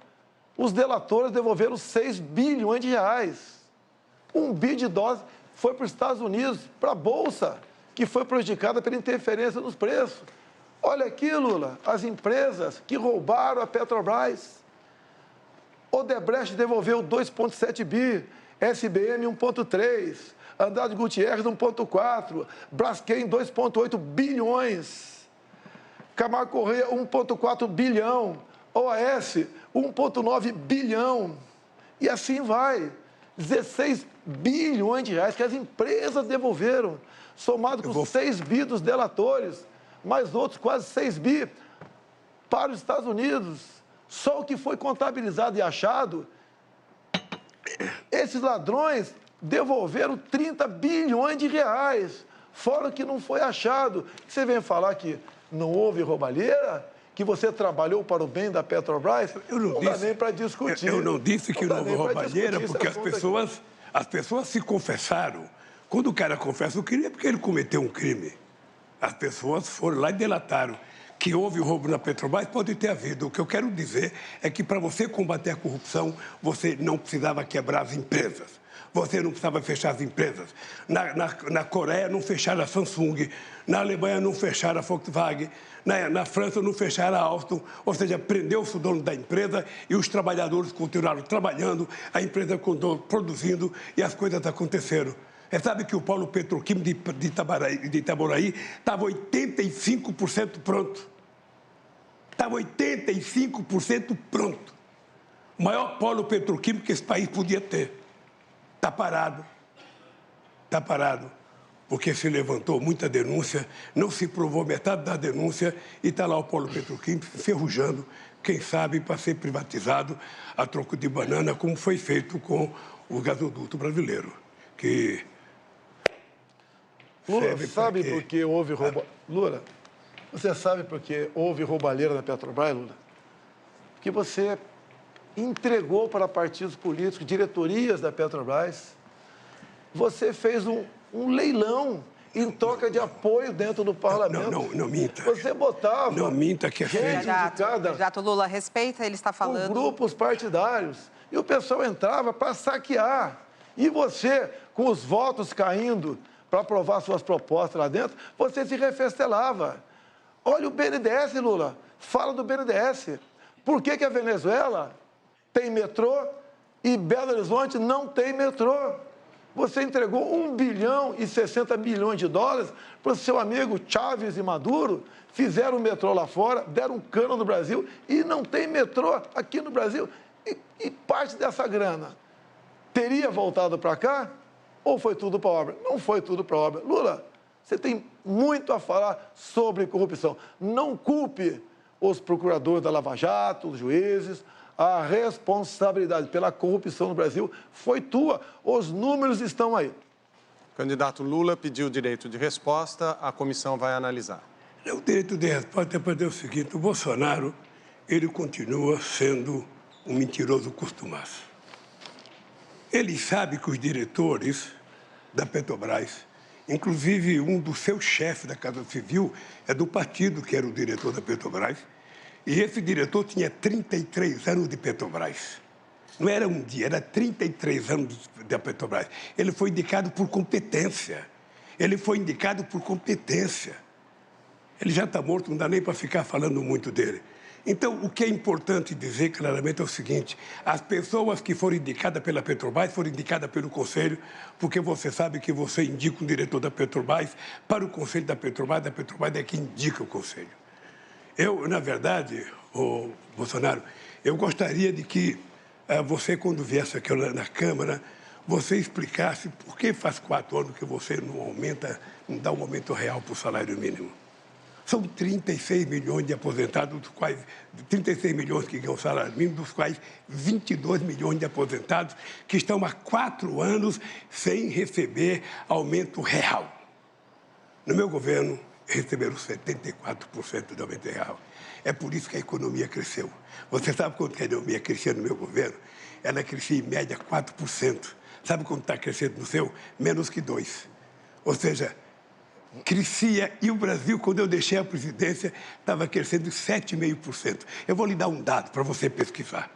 Os delatores devolveram 6 bilhões de reais. 1 bi de dólares foi para os Estados Unidos, para a Bolsa, que foi prejudicada pela interferência nos preços. Olha aqui, Lula, as empresas que roubaram a Petrobras. Odebrecht devolveu 2,7 bi. SBM 1,3, Andrade Gutierrez 1,4, Braskem 2,8 bilhões, Camargo Correia 1,4 bilhão, OAS 1,9 bilhão, e assim vai, 16 bilhões de reais que as empresas devolveram, somado com 6 bi dos delatores, mais outros quase 6 bi para os Estados Unidos. Só o que foi contabilizado e achado, esses ladrões devolveram 30 bilhões de reais, fora o que não foi achado. Você vem falar que não houve roubalheira, que você trabalhou para o bem da Petrobras? Não dá nem para discutir. Eu não disse que não houve roubalheira, porque as pessoas se confessaram. Quando o cara confessa o crime, é porque ele cometeu um crime. As pessoas foram lá e delataram. Que houve roubo na Petrobras, pode ter havido. O que eu quero dizer é que para você combater a corrupção, você não precisava quebrar as empresas. Você não precisava fechar as empresas. Na Coreia não fecharam a Samsung, na Alemanha não fecharam a Volkswagen, na França não fecharam a Alstom, ou seja, prendeu-se o dono da empresa e os trabalhadores continuaram trabalhando, a empresa continuou produzindo e as coisas aconteceram. Sabe que o polo petroquímico de Itaboraí estava 85% pronto. Estava 85% pronto. O maior polo petroquímico que esse país podia ter. Está parado. Está parado. Porque se levantou muita denúncia, não se provou metade da denúncia e está lá o polo petroquímico ferrujando, quem sabe para ser privatizado a troco de banana, como foi feito com o gasoduto brasileiro. Que Lula, sabe por que houve roubo? Lula, você sabe por que houve roubalheira na Petrobras, Lula? Porque você entregou para partidos políticos, diretorias da Petrobras. Você fez um leilão em troca de apoio dentro do parlamento. Não minta. Você botava... Não minta que é feio. Candidato Lula, respeita, ele está falando... Com grupos partidários. E o pessoal entrava para saquear. E você, com os votos caindo para aprovar suas propostas lá dentro, você se refestelava. Olha o BNDES, Lula. Fala do BNDES. Por que a Venezuela tem metrô e Belo Horizonte não tem metrô? Você entregou 1 bilhão e 60 milhões de dólares para o seu amigo Chávez e Maduro, fizeram o metrô lá fora, deram um cano no Brasil e não tem metrô aqui no Brasil. E parte dessa grana teria voltado para cá ou foi tudo para obra? Não foi tudo para obra. Lula, você tem muito a falar sobre corrupção. Não culpe os procuradores da Lava Jato, os juízes. A responsabilidade pela corrupção no Brasil foi tua. Os números estão aí. O candidato Lula pediu direito de resposta, a comissão vai analisar. O direito de resposta é para dizer o seguinte: o Bolsonaro, ele continua sendo um mentiroso costumaço. Ele sabe que os diretores da Petrobras, inclusive um dos seus chefes da Casa Civil, é do partido que era o diretor da Petrobras, e esse diretor tinha 33 anos de Petrobras. Não era um dia, era 33 anos da Petrobras. Ele foi indicado por competência. Ele foi indicado por competência. Ele já está morto, não dá nem para ficar falando muito dele. Então, o que é importante dizer claramente é o seguinte: as pessoas que foram indicadas pela Petrobras foram indicadas pelo Conselho, porque você sabe que você indica um diretor da Petrobras para o Conselho da Petrobras é quem indica o Conselho. Eu, na verdade, Bolsonaro, eu gostaria de que você, quando viesse aqui na Câmara, você explicasse por que faz 4 anos que você não dá um aumento real para o salário mínimo. São 36 milhões de aposentados, dos quais 36 milhões que ganham salário mínimo, dos quais 22 milhões de aposentados que estão há 4 anos sem receber aumento real. No meu governo, receberam 74% de aumento real. É por isso que a economia cresceu. Você sabe quanto que a economia crescia no meu governo? Ela crescia em média 4%. Sabe quanto está crescendo no seu? Menos que 2%. Ou seja, crescia, e o Brasil, quando eu deixei a presidência, estava crescendo 7,5%. Eu vou lhe dar um dado para você pesquisar.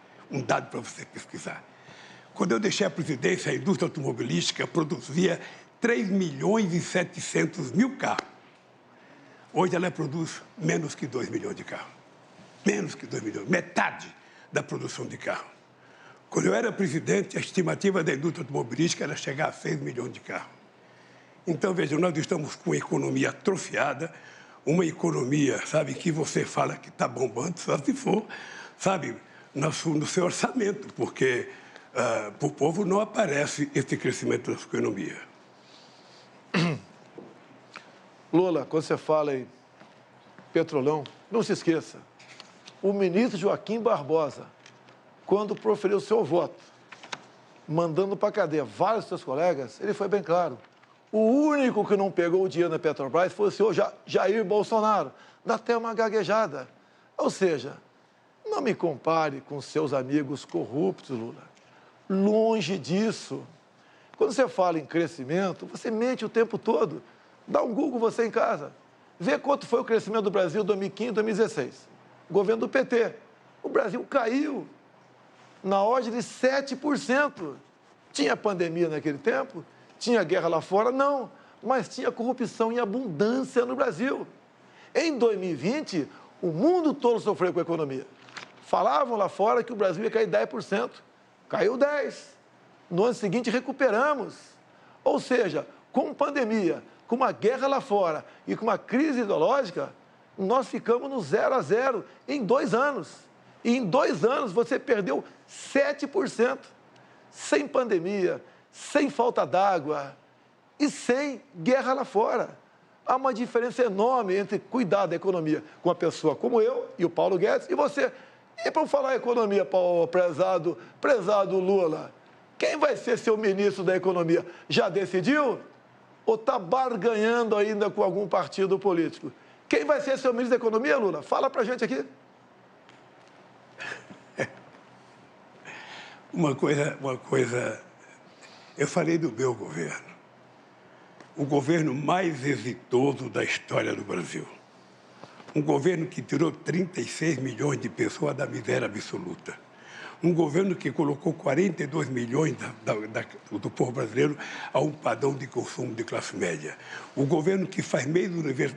Quando eu deixei a presidência, a indústria automobilística produzia 3.700.000 carros. Hoje ela produz menos que 2 milhões de carros. Menos que 2 milhões, metade da produção de carro. Quando eu era presidente, a estimativa da indústria automobilística era chegar a 6 milhões de carros. Então, vejam, nós estamos com uma economia atrofiada, uma economia, sabe, que você fala que está bombando, só se for, sabe, no seu orçamento, porque para o povo não aparece esse crescimento da economia. Lula, quando você fala em Petrolão, não se esqueça, o ministro Joaquim Barbosa, quando proferiu o seu voto, mandando para a cadeia vários dos seus colegas, ele foi bem claro. O único que não pegou o dinheiro na Petrobras foi o senhor Jair Bolsonaro. Dá até uma gaguejada. Ou seja, não me compare com seus amigos corruptos, Lula. Longe disso. Quando você fala em crescimento, você mente o tempo todo. Dá um Google você em casa. Vê quanto foi o crescimento do Brasil em 2015, 2016. Governo do PT. O Brasil caiu na ordem de 7%. Tinha pandemia naquele tempo? Tinha guerra lá fora? Não. Mas tinha corrupção em abundância no Brasil. Em 2020, o mundo todo sofreu com a economia. Falavam lá fora que o Brasil ia cair 10%. Caiu 10%. No ano seguinte, recuperamos. Ou seja, com pandemia, com uma guerra lá fora e com uma crise ideológica, nós ficamos no 0-0 em 2 anos. E em 2 anos você perdeu 7%. Sem pandemia, sem falta d'água e sem guerra lá fora. Há uma diferença enorme entre cuidar da economia com uma pessoa como eu e o Paulo Guedes e você. E para falar economia, prezado Lula, quem vai ser seu ministro da economia? Já decidiu? Ou está barganhando ainda com algum partido político? Quem vai ser seu ministro da economia, Lula? Fala para a gente aqui. Uma coisa, eu falei do meu governo. O governo mais exitoso da história do Brasil. Um governo que tirou 36 milhões de pessoas da miséria absoluta. Um governo que colocou 42 milhões do povo brasileiro a um padrão de consumo de classe média. O governo que faz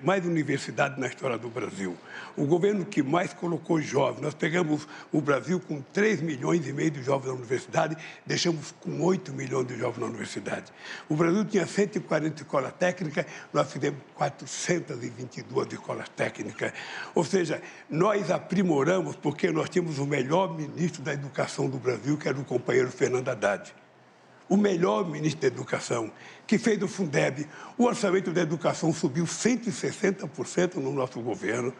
mais universidade na história do Brasil. O governo que mais colocou jovens. Nós pegamos o Brasil com 3 milhões e meio de jovens na universidade, deixamos com 8 milhões de jovens na universidade. O Brasil tinha 140 escolas técnicas, nós fizemos 422 escolas técnicas. Ou seja, nós aprimoramos porque nós tínhamos o melhor ministro da educação do Brasil, que era o companheiro Fernando Haddad. O melhor ministro da Educação, que fez do Fundeb. O orçamento da educação subiu 160% no nosso governo.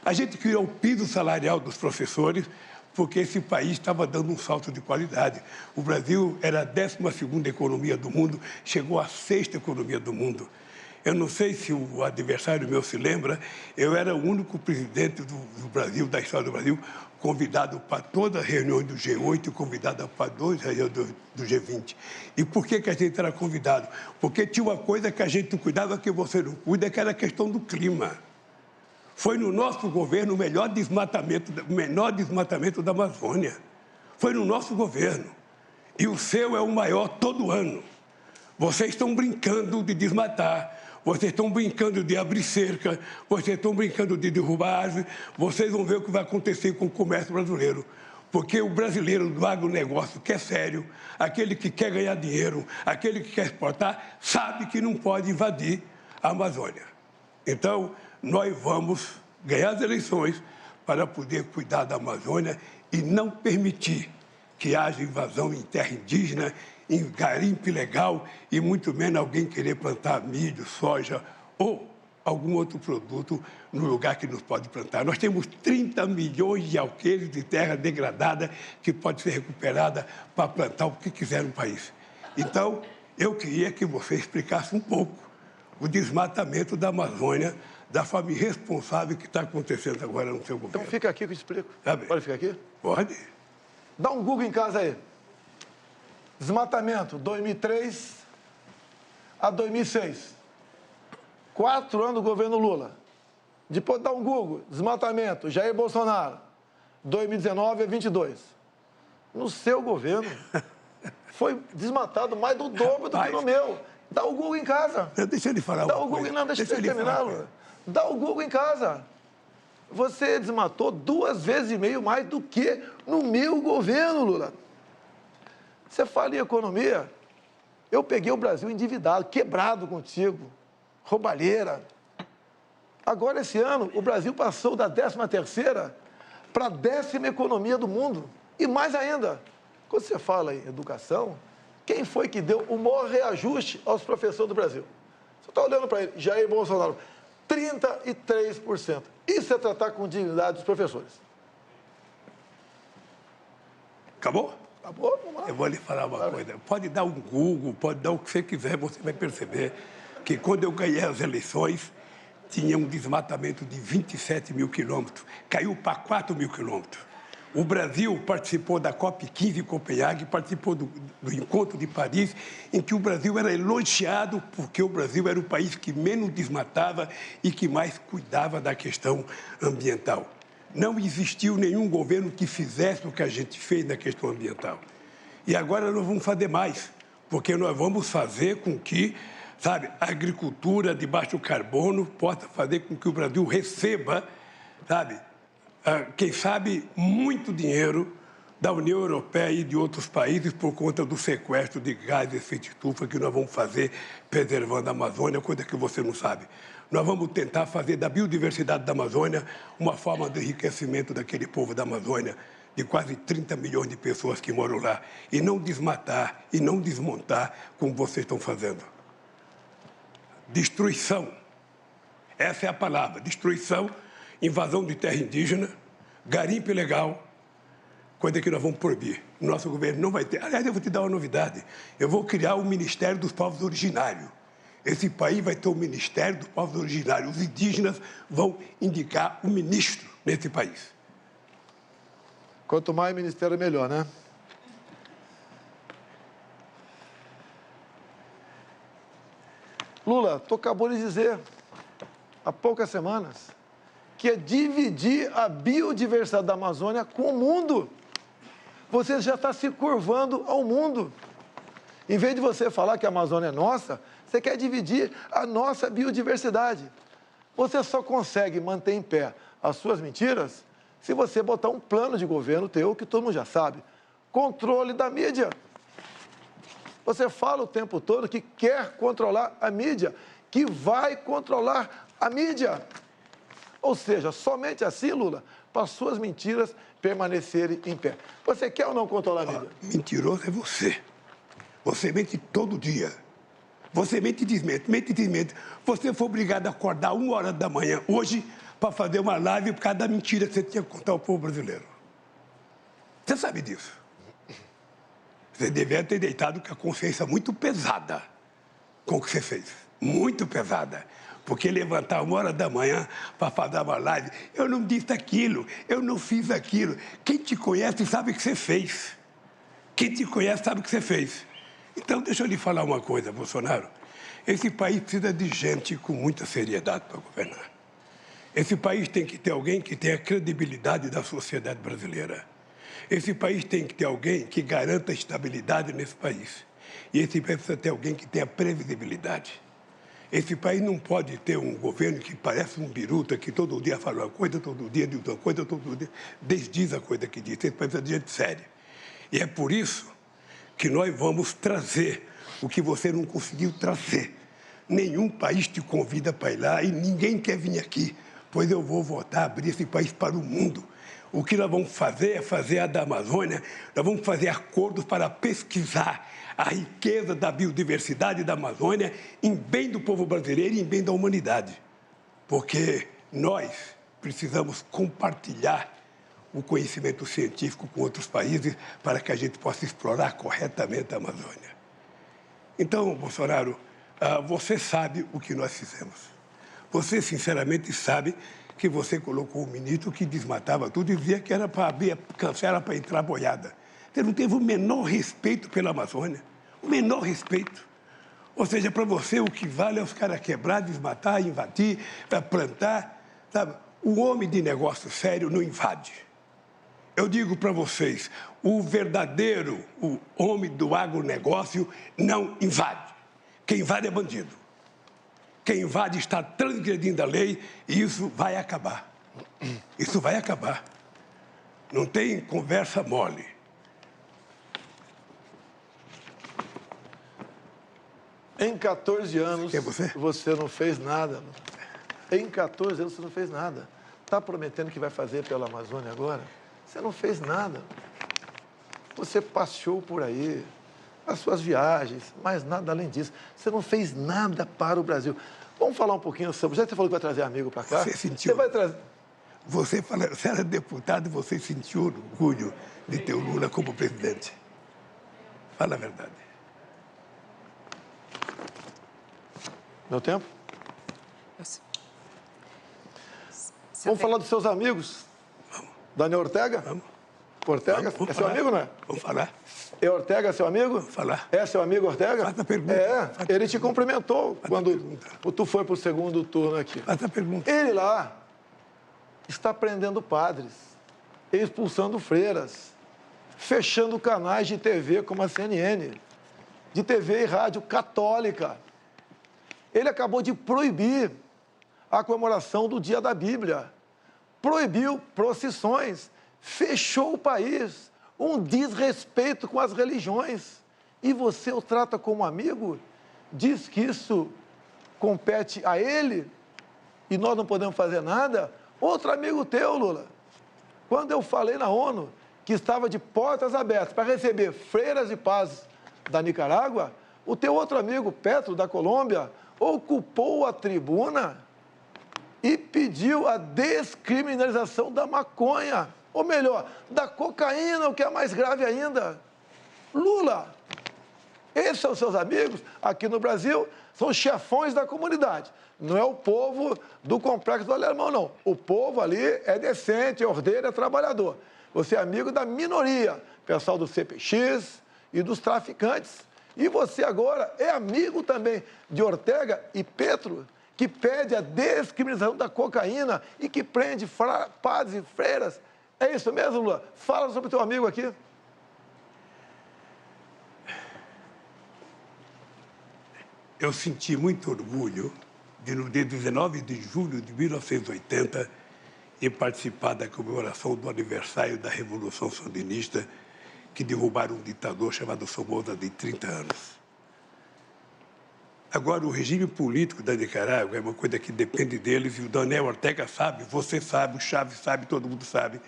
A gente criou o piso salarial dos professores, porque esse país estava dando um salto de qualidade. O Brasil era a 12ª economia do mundo, chegou à 6ª economia do mundo. Eu não sei se o adversário meu se lembra, eu era o único presidente do Brasil, da história do Brasil, convidado para todas as reuniões do G8 e convidado para 2 reuniões do G20. E por que a gente era convidado? Porque tinha uma coisa que a gente cuidava que você não cuida, que era a questão do clima. Foi no nosso governo o menor desmatamento da Amazônia. Foi no nosso governo. E o seu é o maior todo ano. Vocês estão brincando de desmatar. Vocês estão brincando de abrir cerca, vocês estão brincando de derrubar árvore, vocês vão ver o que vai acontecer com o comércio brasileiro. Porque o brasileiro do agronegócio, que é sério, aquele que quer ganhar dinheiro, aquele que quer exportar, sabe que não pode invadir a Amazônia. Então, nós vamos ganhar as eleições para poder cuidar da Amazônia e não permitir que haja invasão em terra indígena, em garimpo ilegal e muito menos alguém querer plantar milho, soja ou algum outro produto no lugar que nos pode plantar. Nós temos 30 milhões de alqueires de terra degradada que pode ser recuperada para plantar o que quiser no país. Então, eu queria que você explicasse um pouco o desmatamento da Amazônia, da forma irresponsável que está acontecendo agora no seu governo. Então fica aqui que eu explico. Pode ficar aqui? Pode. Dá um Google em casa aí. Desmatamento, 2003 a 2006. 4 anos do governo Lula. Depois dá um Google, desmatamento, Jair Bolsonaro, 2019 a 22. No seu governo, foi desmatado mais do dobro do que no meu. Dá o Google em casa. Deixa ele falar. Dá o Google, não, deixa ele terminar, Lula. Dá o Google em casa. Você desmatou 2,5 vezes mais do que no meu governo, Lula. Você fala em economia, eu peguei o Brasil endividado, quebrado contigo, roubalheira. Agora, esse ano, o Brasil passou da 13ª para a 10ª economia do mundo. E mais ainda, quando você fala em educação, quem foi que deu o maior reajuste aos professores do Brasil? Você está olhando para ele, Jair Bolsonaro, 33%. Isso é tratar com dignidade dos professores. Acabou? Acabou? Vamos lá. Eu vou lhe falar uma coisa. Pode dar um Google, pode dar o que você quiser, você vai perceber que quando eu ganhei as eleições, tinha um desmatamento de 27 mil quilômetros. Caiu para 4 mil quilômetros. O Brasil participou da COP15 em Copenhague, participou do Encontro de Paris, em que o Brasil era elogiado porque o Brasil era o país que menos desmatava e que mais cuidava da questão ambiental. Não existiu nenhum governo que fizesse o que a gente fez na questão ambiental. E agora nós vamos fazer mais, porque nós vamos fazer com que, sabe, a agricultura de baixo carbono possa fazer com que o Brasil receba, sabe, quem sabe, muito dinheiro da União Europeia e de outros países por conta do sequestro de gás de efeito estufa que nós vamos fazer preservando a Amazônia, coisa que você não sabe. Nós vamos tentar fazer da biodiversidade da Amazônia uma forma de enriquecimento daquele povo da Amazônia, de quase 30 milhões de pessoas que moram lá, e não desmatar e não desmontar como vocês estão fazendo. Destruição. Essa é a palavra, destruição, invasão de terra indígena, garimpo ilegal, coisa que nós vamos proibir. Nosso governo não vai ter. Aliás, eu vou te dar uma novidade. Eu vou criar o Ministério dos Povos Originários. Esse país vai ter o Ministério dos Povos Originários. Os indígenas vão indicar o ministro nesse país. Quanto mais ministério, melhor, né? Lula, tu acabou de dizer, há poucas semanas, que é dividir a biodiversidade da Amazônia com o mundo. Você já está se curvando ao mundo. Em vez de você falar que a Amazônia é nossa, você quer dividir a nossa biodiversidade. Você só consegue manter em pé as suas mentiras se você botar um plano de governo teu, que todo mundo já sabe. Controle da mídia. Você fala o tempo todo que quer controlar a mídia, que vai controlar a mídia. Ou seja, somente assim, Lula, para as suas mentiras permanecerem em pé. Você quer ou não controlar a mídia? Mentiroso é você. Você mente todo dia. Você mente e desmente, mente e desmente. Você foi obrigado a acordar 1h da manhã hoje para fazer uma live por causa da mentira que você tinha que contar ao povo brasileiro. Você sabe disso. Você devia ter deitado com a consciência muito pesada com o que você fez. muito pesada. Porque levantar 1h da manhã para fazer uma live, eu não disse aquilo, eu não fiz aquilo. Quem te conhece sabe o que você fez. Quem te conhece sabe o que você fez. Então, deixa eu lhe falar uma coisa, Bolsonaro. Esse país precisa de gente com muita seriedade para governar. Esse país tem que ter alguém que tenha credibilidade da sociedade brasileira. Esse país tem que ter alguém que garanta estabilidade nesse país. E esse país precisa ter alguém que tenha previsibilidade. Esse país não pode ter um governo que parece um biruta, que todo dia fala uma coisa, todo dia diz uma coisa, todo dia desdiz a coisa que diz. Esse país precisa de gente séria. E é por isso que nós vamos trazer o que você não conseguiu trazer. Nenhum país te convida para ir lá e ninguém quer vir aqui, pois eu vou voltar a abrir esse país para o mundo. O que nós vamos fazer é fazer a da Amazônia, nós vamos fazer acordos para pesquisar a riqueza da biodiversidade da Amazônia em bem do povo brasileiro e em bem da humanidade. Porque nós precisamos compartilhar o conhecimento científico com outros países para que a gente possa explorar corretamente a Amazônia. Então, Bolsonaro, você sabe o que nós fizemos. Você, sinceramente, sabe que você colocou um ministro que desmatava tudo e dizia que era para abrir a cancela para entrar boiada. Você não teve o menor respeito pela Amazônia, o menor respeito. Ou seja, para você o que vale é os caras quebrar, desmatar, invadir, plantar, sabe? O homem de negócio sério não invade. Eu digo para vocês, o homem do agronegócio não invade. Quem invade é bandido. Quem invade está transgredindo a lei e isso vai acabar. Isso vai acabar. Não tem conversa mole. Em 14 anos, você não fez nada. Em 14 anos, você não fez nada. Está prometendo que vai fazer pela Amazônia agora? Você não fez nada. Você passeou por aí, as suas viagens, mas nada além disso. Você não fez nada para o Brasil. Vamos falar um pouquinho sobre... Já que você falou que vai trazer amigo para cá? Você sentiu... Você vai trazer... Você era deputado e você sentiu orgulho de ter o Lula como presidente. Fala a verdade. Meu tempo? Vamos falar dos seus amigos? Vamos. Daniel Ortega? Vamos. Ortega? Vamos é seu falar. amigo, não é? Vamos falar. É Ortega seu amigo? Vamos falar. É seu amigo Ortega? Faz a pergunta. Ele te cumprimentou quando tu foi para o segundo turno aqui. Faz a pergunta. Ele lá está prendendo padres, expulsando freiras, fechando canais de TV como a CNN, de TV e rádio católica. Ele acabou de proibir a comemoração do Dia da Bíblia, proibiu procissões, fechou o país, um desrespeito com as religiões. E você o trata como amigo? Diz que isso compete a ele e nós não podemos fazer nada? Outro amigo teu, Lula, quando eu falei na ONU que estava de portas abertas para receber freiras de paz da Nicarágua, o teu outro amigo, Petro, da Colômbia, ocupou a tribuna e pediu a descriminalização da maconha, ou melhor, da cocaína, o que é mais grave ainda. Lula, esses são seus amigos aqui no Brasil, são chefões da comunidade. Não é o povo do Complexo do Alemão, não. O povo ali é decente, é ordeiro, é trabalhador. Você é amigo da minoria, pessoal do CPX e dos traficantes. E você agora é amigo também de Ortega e Petro, que pede a descriminalização da cocaína e que prende padres e freiras. É isso mesmo, Lula? Fala sobre o teu amigo aqui. Eu senti muito orgulho de, no dia 19 de julho de 1980, ir participar da comemoração do aniversário da Revolução Sandinista, que derrubaram um ditador chamado Somoza de 30 anos. Agora, o regime político da Nicarágua é uma coisa que depende deles, e o Daniel Ortega sabe, você sabe, o Chaves sabe, todo mundo sabe,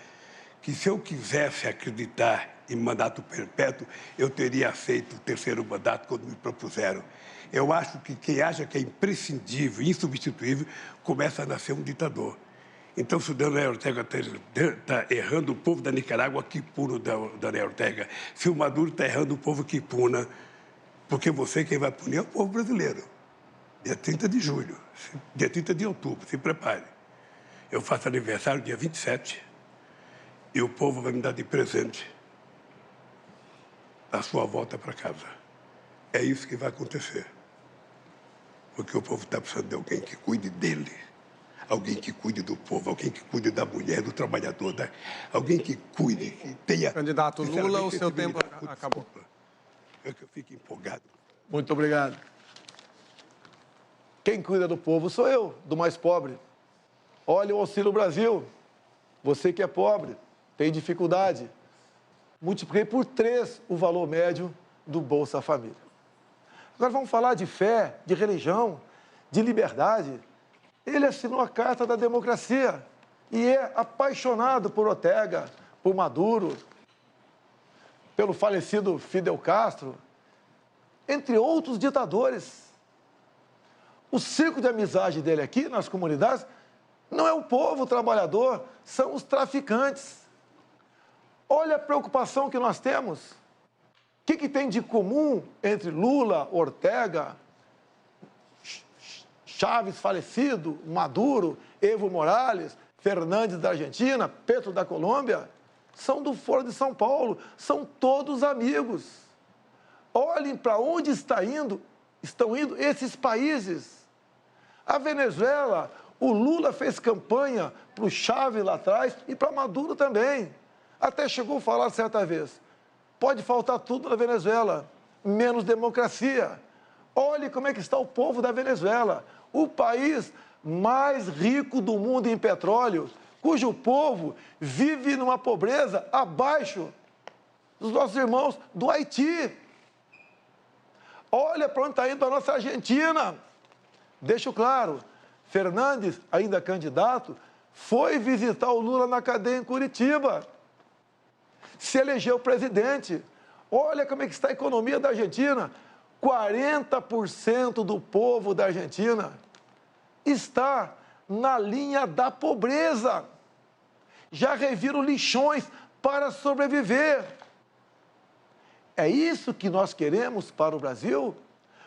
que se eu quisesse acreditar em mandato perpétuo, eu teria aceito o terceiro mandato quando me propuseram. Eu acho que quem acha que é imprescindível, insubstituível, começa a nascer um ditador. Então, se o Daniel Ortega está errando o povo da Nicarágua, que puna o Daniel Ortega. Se o Maduro está errando o povo, que puna. Porque você, quem vai punir, é o povo brasileiro. Dia 30 de julho, dia 30 de outubro, se prepare. Eu faço aniversário dia 27 e o povo vai me dar de presente a sua volta para casa. É isso que vai acontecer. Porque o povo está precisando de alguém que cuide dele. Alguém que cuide do povo, alguém que cuide da mulher, do trabalhador, alguém que cuide, que tenha... Candidato Lula, o seu tempo acabou. É que eu fico empolgado. Muito obrigado. Quem cuida do povo sou eu, do mais pobre. Olha o Auxílio Brasil. Você que é pobre, tem dificuldade. Multipliquei por 3 o valor médio do Bolsa Família. Agora vamos falar de fé, de religião, de liberdade. Ele assinou a Carta da Democracia e é apaixonado por Ortega, por Maduro, pelo falecido Fidel Castro, entre outros ditadores. O círculo de amizade dele aqui nas comunidades não é o povo trabalhador, são os traficantes. Olha a preocupação que nós temos. O que tem de comum entre Lula, Ortega, Chávez falecido, Maduro, Evo Morales, Fernandes da Argentina, Petro da Colômbia? São do Foro de São Paulo, são todos amigos. Olhem para onde estão indo esses países. A Venezuela, o Lula fez campanha para o Chávez lá atrás e para Maduro também. Até chegou a falar certa vez, pode faltar tudo na Venezuela, menos democracia. Olhe como é que está o povo da Venezuela, o país mais rico do mundo em petróleo, cujo povo vive numa pobreza abaixo dos nossos irmãos do Haiti. Olha para onde está indo a nossa Argentina. Deixo claro, Fernandes, ainda candidato, foi visitar o Lula na cadeia em Curitiba. Se elegeu presidente. Olha como é que está a economia da Argentina. 40% do povo da Argentina está na linha da pobreza. Já reviram lixões para sobreviver. É isso que nós queremos para o Brasil?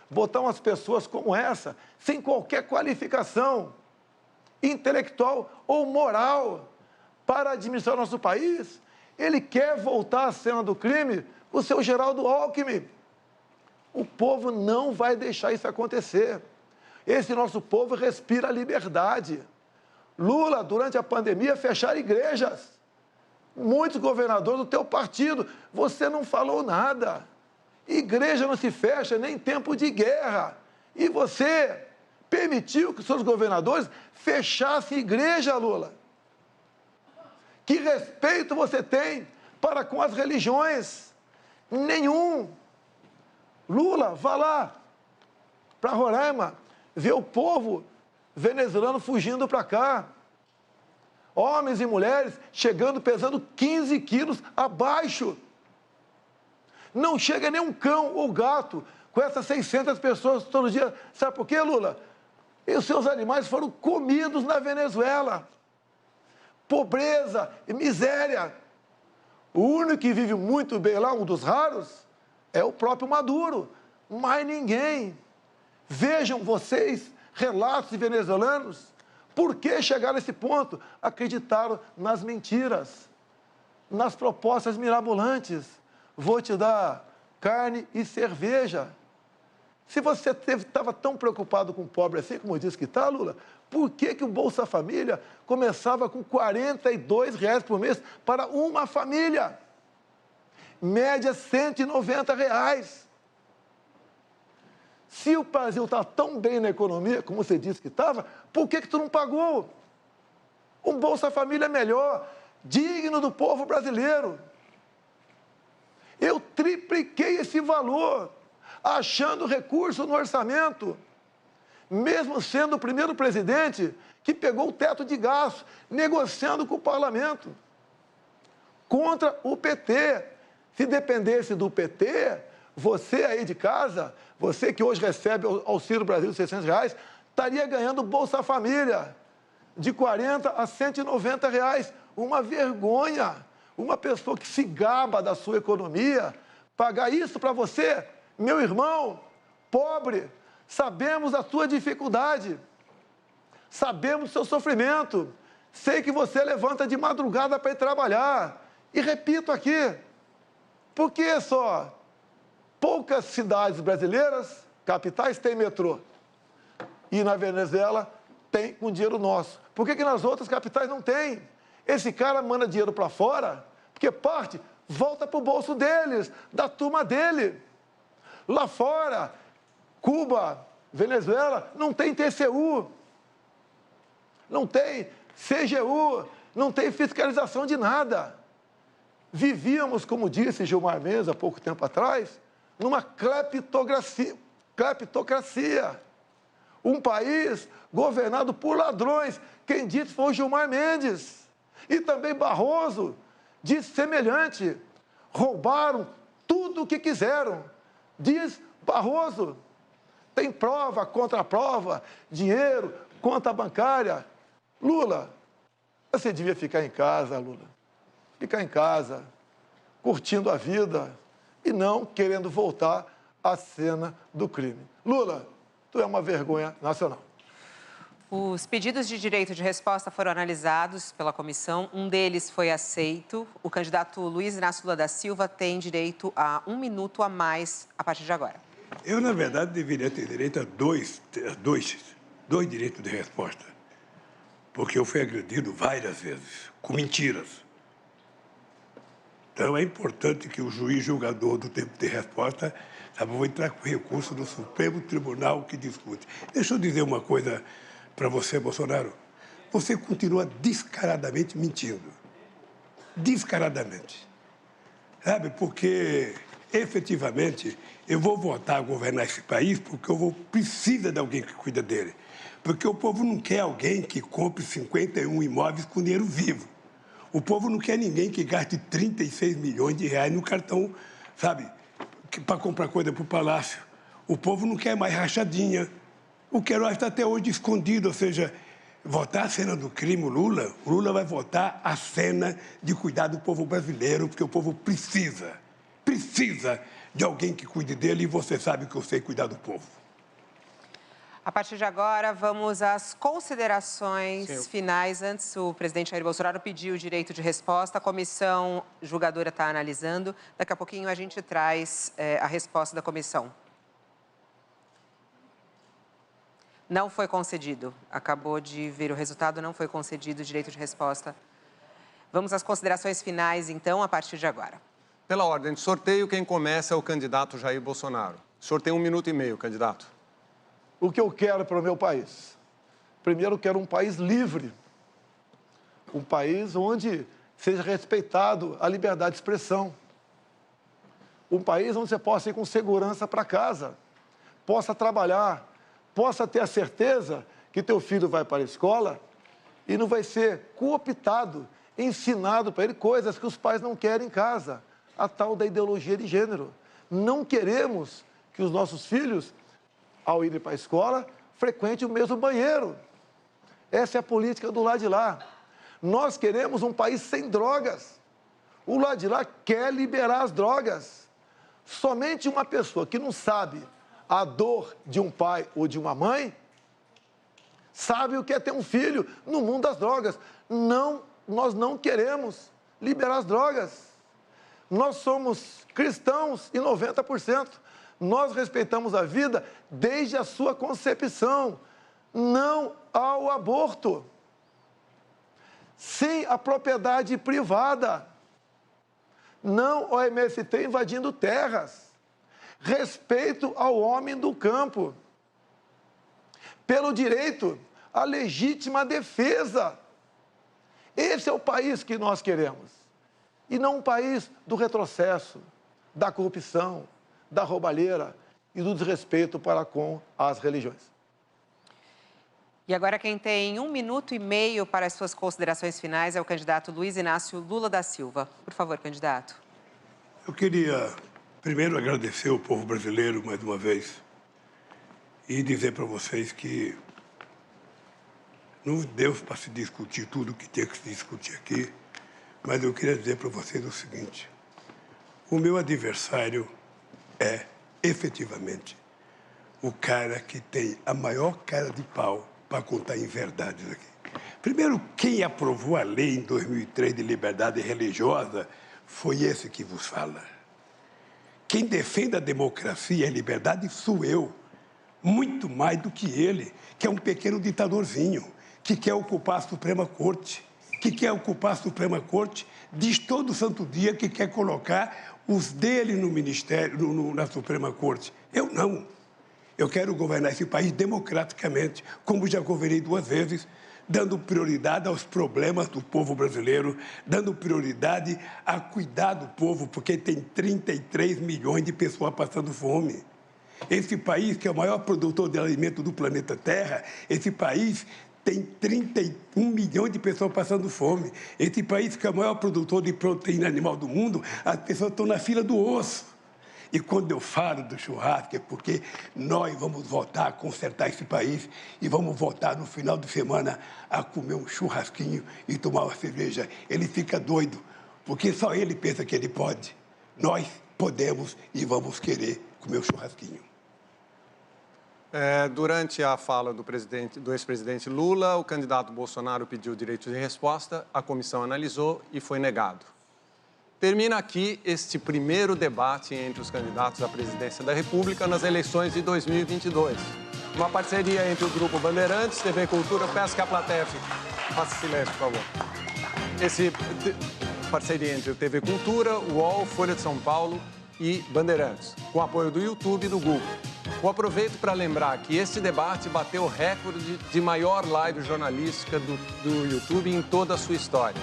Botar umas pessoas como essa, sem qualquer qualificação intelectual ou moral, para administrar nosso país? Ele quer voltar à cena do crime com o seu Geraldo Alckmin. O povo não vai deixar isso acontecer. Esse nosso povo respira liberdade. Lula, durante a pandemia, fecharam igrejas. Muitos governadores do teu partido, você não falou nada. Igreja não se fecha nem em tempo de guerra. E você permitiu que seus governadores fechassem igreja, Lula. Que respeito você tem para com as religiões? Nenhum. Lula, vá lá para Roraima, ver o povo venezuelano fugindo para cá. Homens e mulheres chegando pesando 15 quilos abaixo. Não chega nem um cão ou gato com essas 600 pessoas todo dia. Sabe por quê, Lula? E os seus animais foram comidos na Venezuela. Pobreza e miséria. O único que vive muito bem lá, um dos raros, é o próprio Maduro. Mais ninguém. Vejam vocês, relatos de venezuelanos, por que chegaram nesse ponto? Acreditaram nas mentiras, nas propostas mirabolantes. Vou te dar carne e cerveja. Se você estava tão preocupado com o pobre assim, como disse que está, Lula, por que o Bolsa Família começava com R$ 42 por mês para uma família? Média R$ 190. Se o Brasil está tão bem na economia, como você disse que estava, por que tu não pagou? Um Bolsa Família melhor, digno do povo brasileiro. Eu tripliquei esse valor, achando recurso no orçamento, mesmo sendo o primeiro presidente que pegou o teto de gastos, negociando com o parlamento, contra o PT. Se dependesse do PT, você aí de casa, você que hoje recebe o Auxílio Brasil de R$ 600, estaria ganhando Bolsa Família de R$ 40 a R$ 190. Uma vergonha. Uma pessoa que se gaba da sua economia, pagar isso para você, meu irmão, pobre, Sabemos a tua dificuldade. Sabemos o seu sofrimento. Sei que você levanta de madrugada para ir trabalhar. E repito aqui, por que só poucas cidades brasileiras, capitais, têm metrô? E na Venezuela tem com dinheiro nosso. Por que nas outras capitais não tem? Esse cara manda dinheiro para fora, porque parte volta para o bolso deles, da turma dele. Lá fora, Cuba, Venezuela, não tem TCU, não tem CGU, não tem fiscalização de nada. Vivíamos, como disse Gilmar Mendes há pouco tempo atrás, numa cleptocracia. Um país governado por ladrões. Quem disse foi o Gilmar Mendes. E também Barroso disse semelhante. Roubaram tudo o que quiseram. Diz Barroso. Tem prova, contraprova, dinheiro, conta bancária. Lula, você devia ficar em casa, Lula. Ficar em casa, curtindo a vida e não querendo voltar à cena do crime. Lula, tu é uma vergonha nacional. Os pedidos de direito de resposta foram analisados pela comissão. Um deles foi aceito. O candidato Luiz Inácio Lula da Silva tem direito a 1 minuto a mais a partir de agora. Eu, na verdade, deveria ter direito a dois direitos de resposta. Porque eu fui agredido várias vezes, com mentiras. Então, é importante que o juiz julgador do tempo de resposta vou entrar com recurso no Supremo Tribunal que discute. Deixa eu dizer uma coisa para você, Bolsonaro. Você continua descaradamente mentindo. Descaradamente. Sabe, porque, efetivamente, eu vou voltar a governar esse país porque precisa de alguém que cuida dele. Porque o povo não quer alguém que compre 51 imóveis com dinheiro vivo. O povo não quer ninguém que gaste 36 milhões de reais no cartão, sabe, para comprar coisa para o Palácio. O povo não quer mais rachadinha. O Queiroz está até hoje escondido, ou seja, votar a cena do crime, o Lula vai votar a cena de cuidar do povo brasileiro, porque o povo precisa de alguém que cuide dele e você sabe que eu sei cuidar do povo. A partir de agora, vamos às considerações finais. Antes, o presidente Jair Bolsonaro pediu o direito de resposta. A comissão julgadora está analisando. Daqui a pouquinho a gente traz a resposta da comissão. Não foi concedido. Acabou de ver o resultado, não foi concedido o direito de resposta. Vamos às considerações finais, então, a partir de agora. Pela ordem de sorteio, quem começa é o candidato Jair Bolsonaro. O senhor tem 1 minuto e meio, candidato. O que eu quero para o meu país? Primeiro, eu quero um país livre. Um país onde seja respeitado a liberdade de expressão. Um país onde você possa ir com segurança para casa, possa trabalhar, possa ter a certeza que teu filho vai para a escola e não vai ser cooptado, ensinado para ele coisas que os pais não querem em casa. A tal da ideologia de gênero. Não queremos que os nossos filhos, ao irem para a escola, frequente o mesmo banheiro. Essa é a política do lado de lá. Nós queremos um país sem drogas. O lado de lá quer liberar as drogas. Somente uma pessoa que não sabe a dor de um pai ou de uma mãe sabe o que é ter um filho no mundo das drogas. Não, nós não queremos liberar as drogas. Nós somos cristãos em 90%. Nós respeitamos a vida desde a sua concepção. Não ao aborto. Sim à propriedade privada. Não ao MST invadindo terras. Respeito ao homem do campo. Pelo direito à legítima defesa. Esse é o país que nós queremos. E não um país do retrocesso, da corrupção, da roubalheira e do desrespeito para com as religiões. E agora quem tem 1 minuto e meio para as suas considerações finais é o candidato Luiz Inácio Lula da Silva. Por favor, candidato. Eu queria primeiro agradecer ao povo brasileiro mais uma vez e dizer para vocês que não deu para se discutir tudo o que tinha que se discutir aqui, mas eu queria dizer para vocês o seguinte: o meu adversário é, efetivamente, o cara que tem a maior cara de pau para contar inverdades aqui. Primeiro, quem aprovou a lei em 2003 de liberdade religiosa foi esse que vos fala. Quem defende a democracia e a liberdade sou eu, muito mais do que ele, que é um pequeno ditadorzinho, que quer ocupar a Suprema Corte, diz todo santo dia que quer colocar os dele no ministério, na Suprema Corte. Eu não. Eu quero governar esse país democraticamente, como já governei 2 vezes, dando prioridade aos problemas do povo brasileiro, dando prioridade a cuidar do povo, porque tem 33 milhões de pessoas passando fome. Esse país, que é o maior produtor de alimento do planeta Terra, esse país tem 31 milhões de pessoas passando fome. Esse país, que é o maior produtor de proteína animal do mundo, as pessoas estão na fila do osso. E quando eu falo do churrasco, é porque nós vamos voltar a consertar esse país e vamos voltar no final de semana a comer um churrasquinho e tomar uma cerveja. Ele fica doido, porque só ele pensa que ele pode. Nós podemos e vamos querer comer um churrasquinho. Durante a fala do ex-presidente Lula, o candidato Bolsonaro pediu direito de resposta, a comissão analisou e foi negado. Termina aqui este primeiro debate entre os candidatos à presidência da República nas eleições de 2022. Uma parceria entre o Grupo Bandeirantes, TV Cultura, eu peço que a plateia faça silêncio, por favor. Parceria entre o TV Cultura, o UOL, Folha de São Paulo e Bandeirantes, com apoio do YouTube e do Google. Eu aproveito para lembrar que este debate bateu o recorde de maior live jornalística do YouTube em toda a sua história.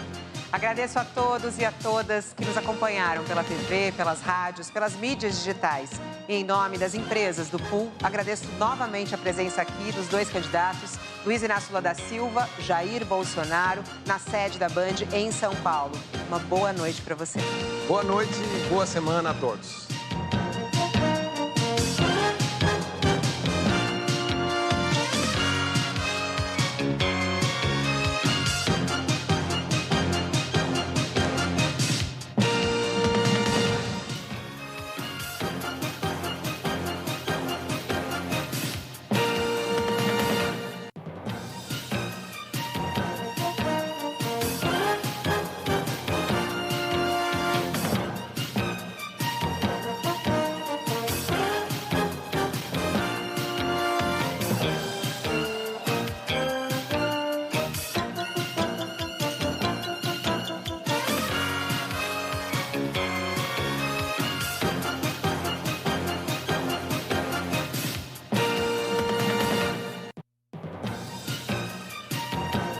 Agradeço a todos e a todas que nos acompanharam pela TV, pelas rádios, pelas mídias digitais. E em nome das empresas do Pool, agradeço novamente a presença aqui dos 2 candidatos, Luiz Inácio Lula da Silva, Jair Bolsonaro, na sede da Band em São Paulo. Uma boa noite para você. Boa noite e boa semana a todos.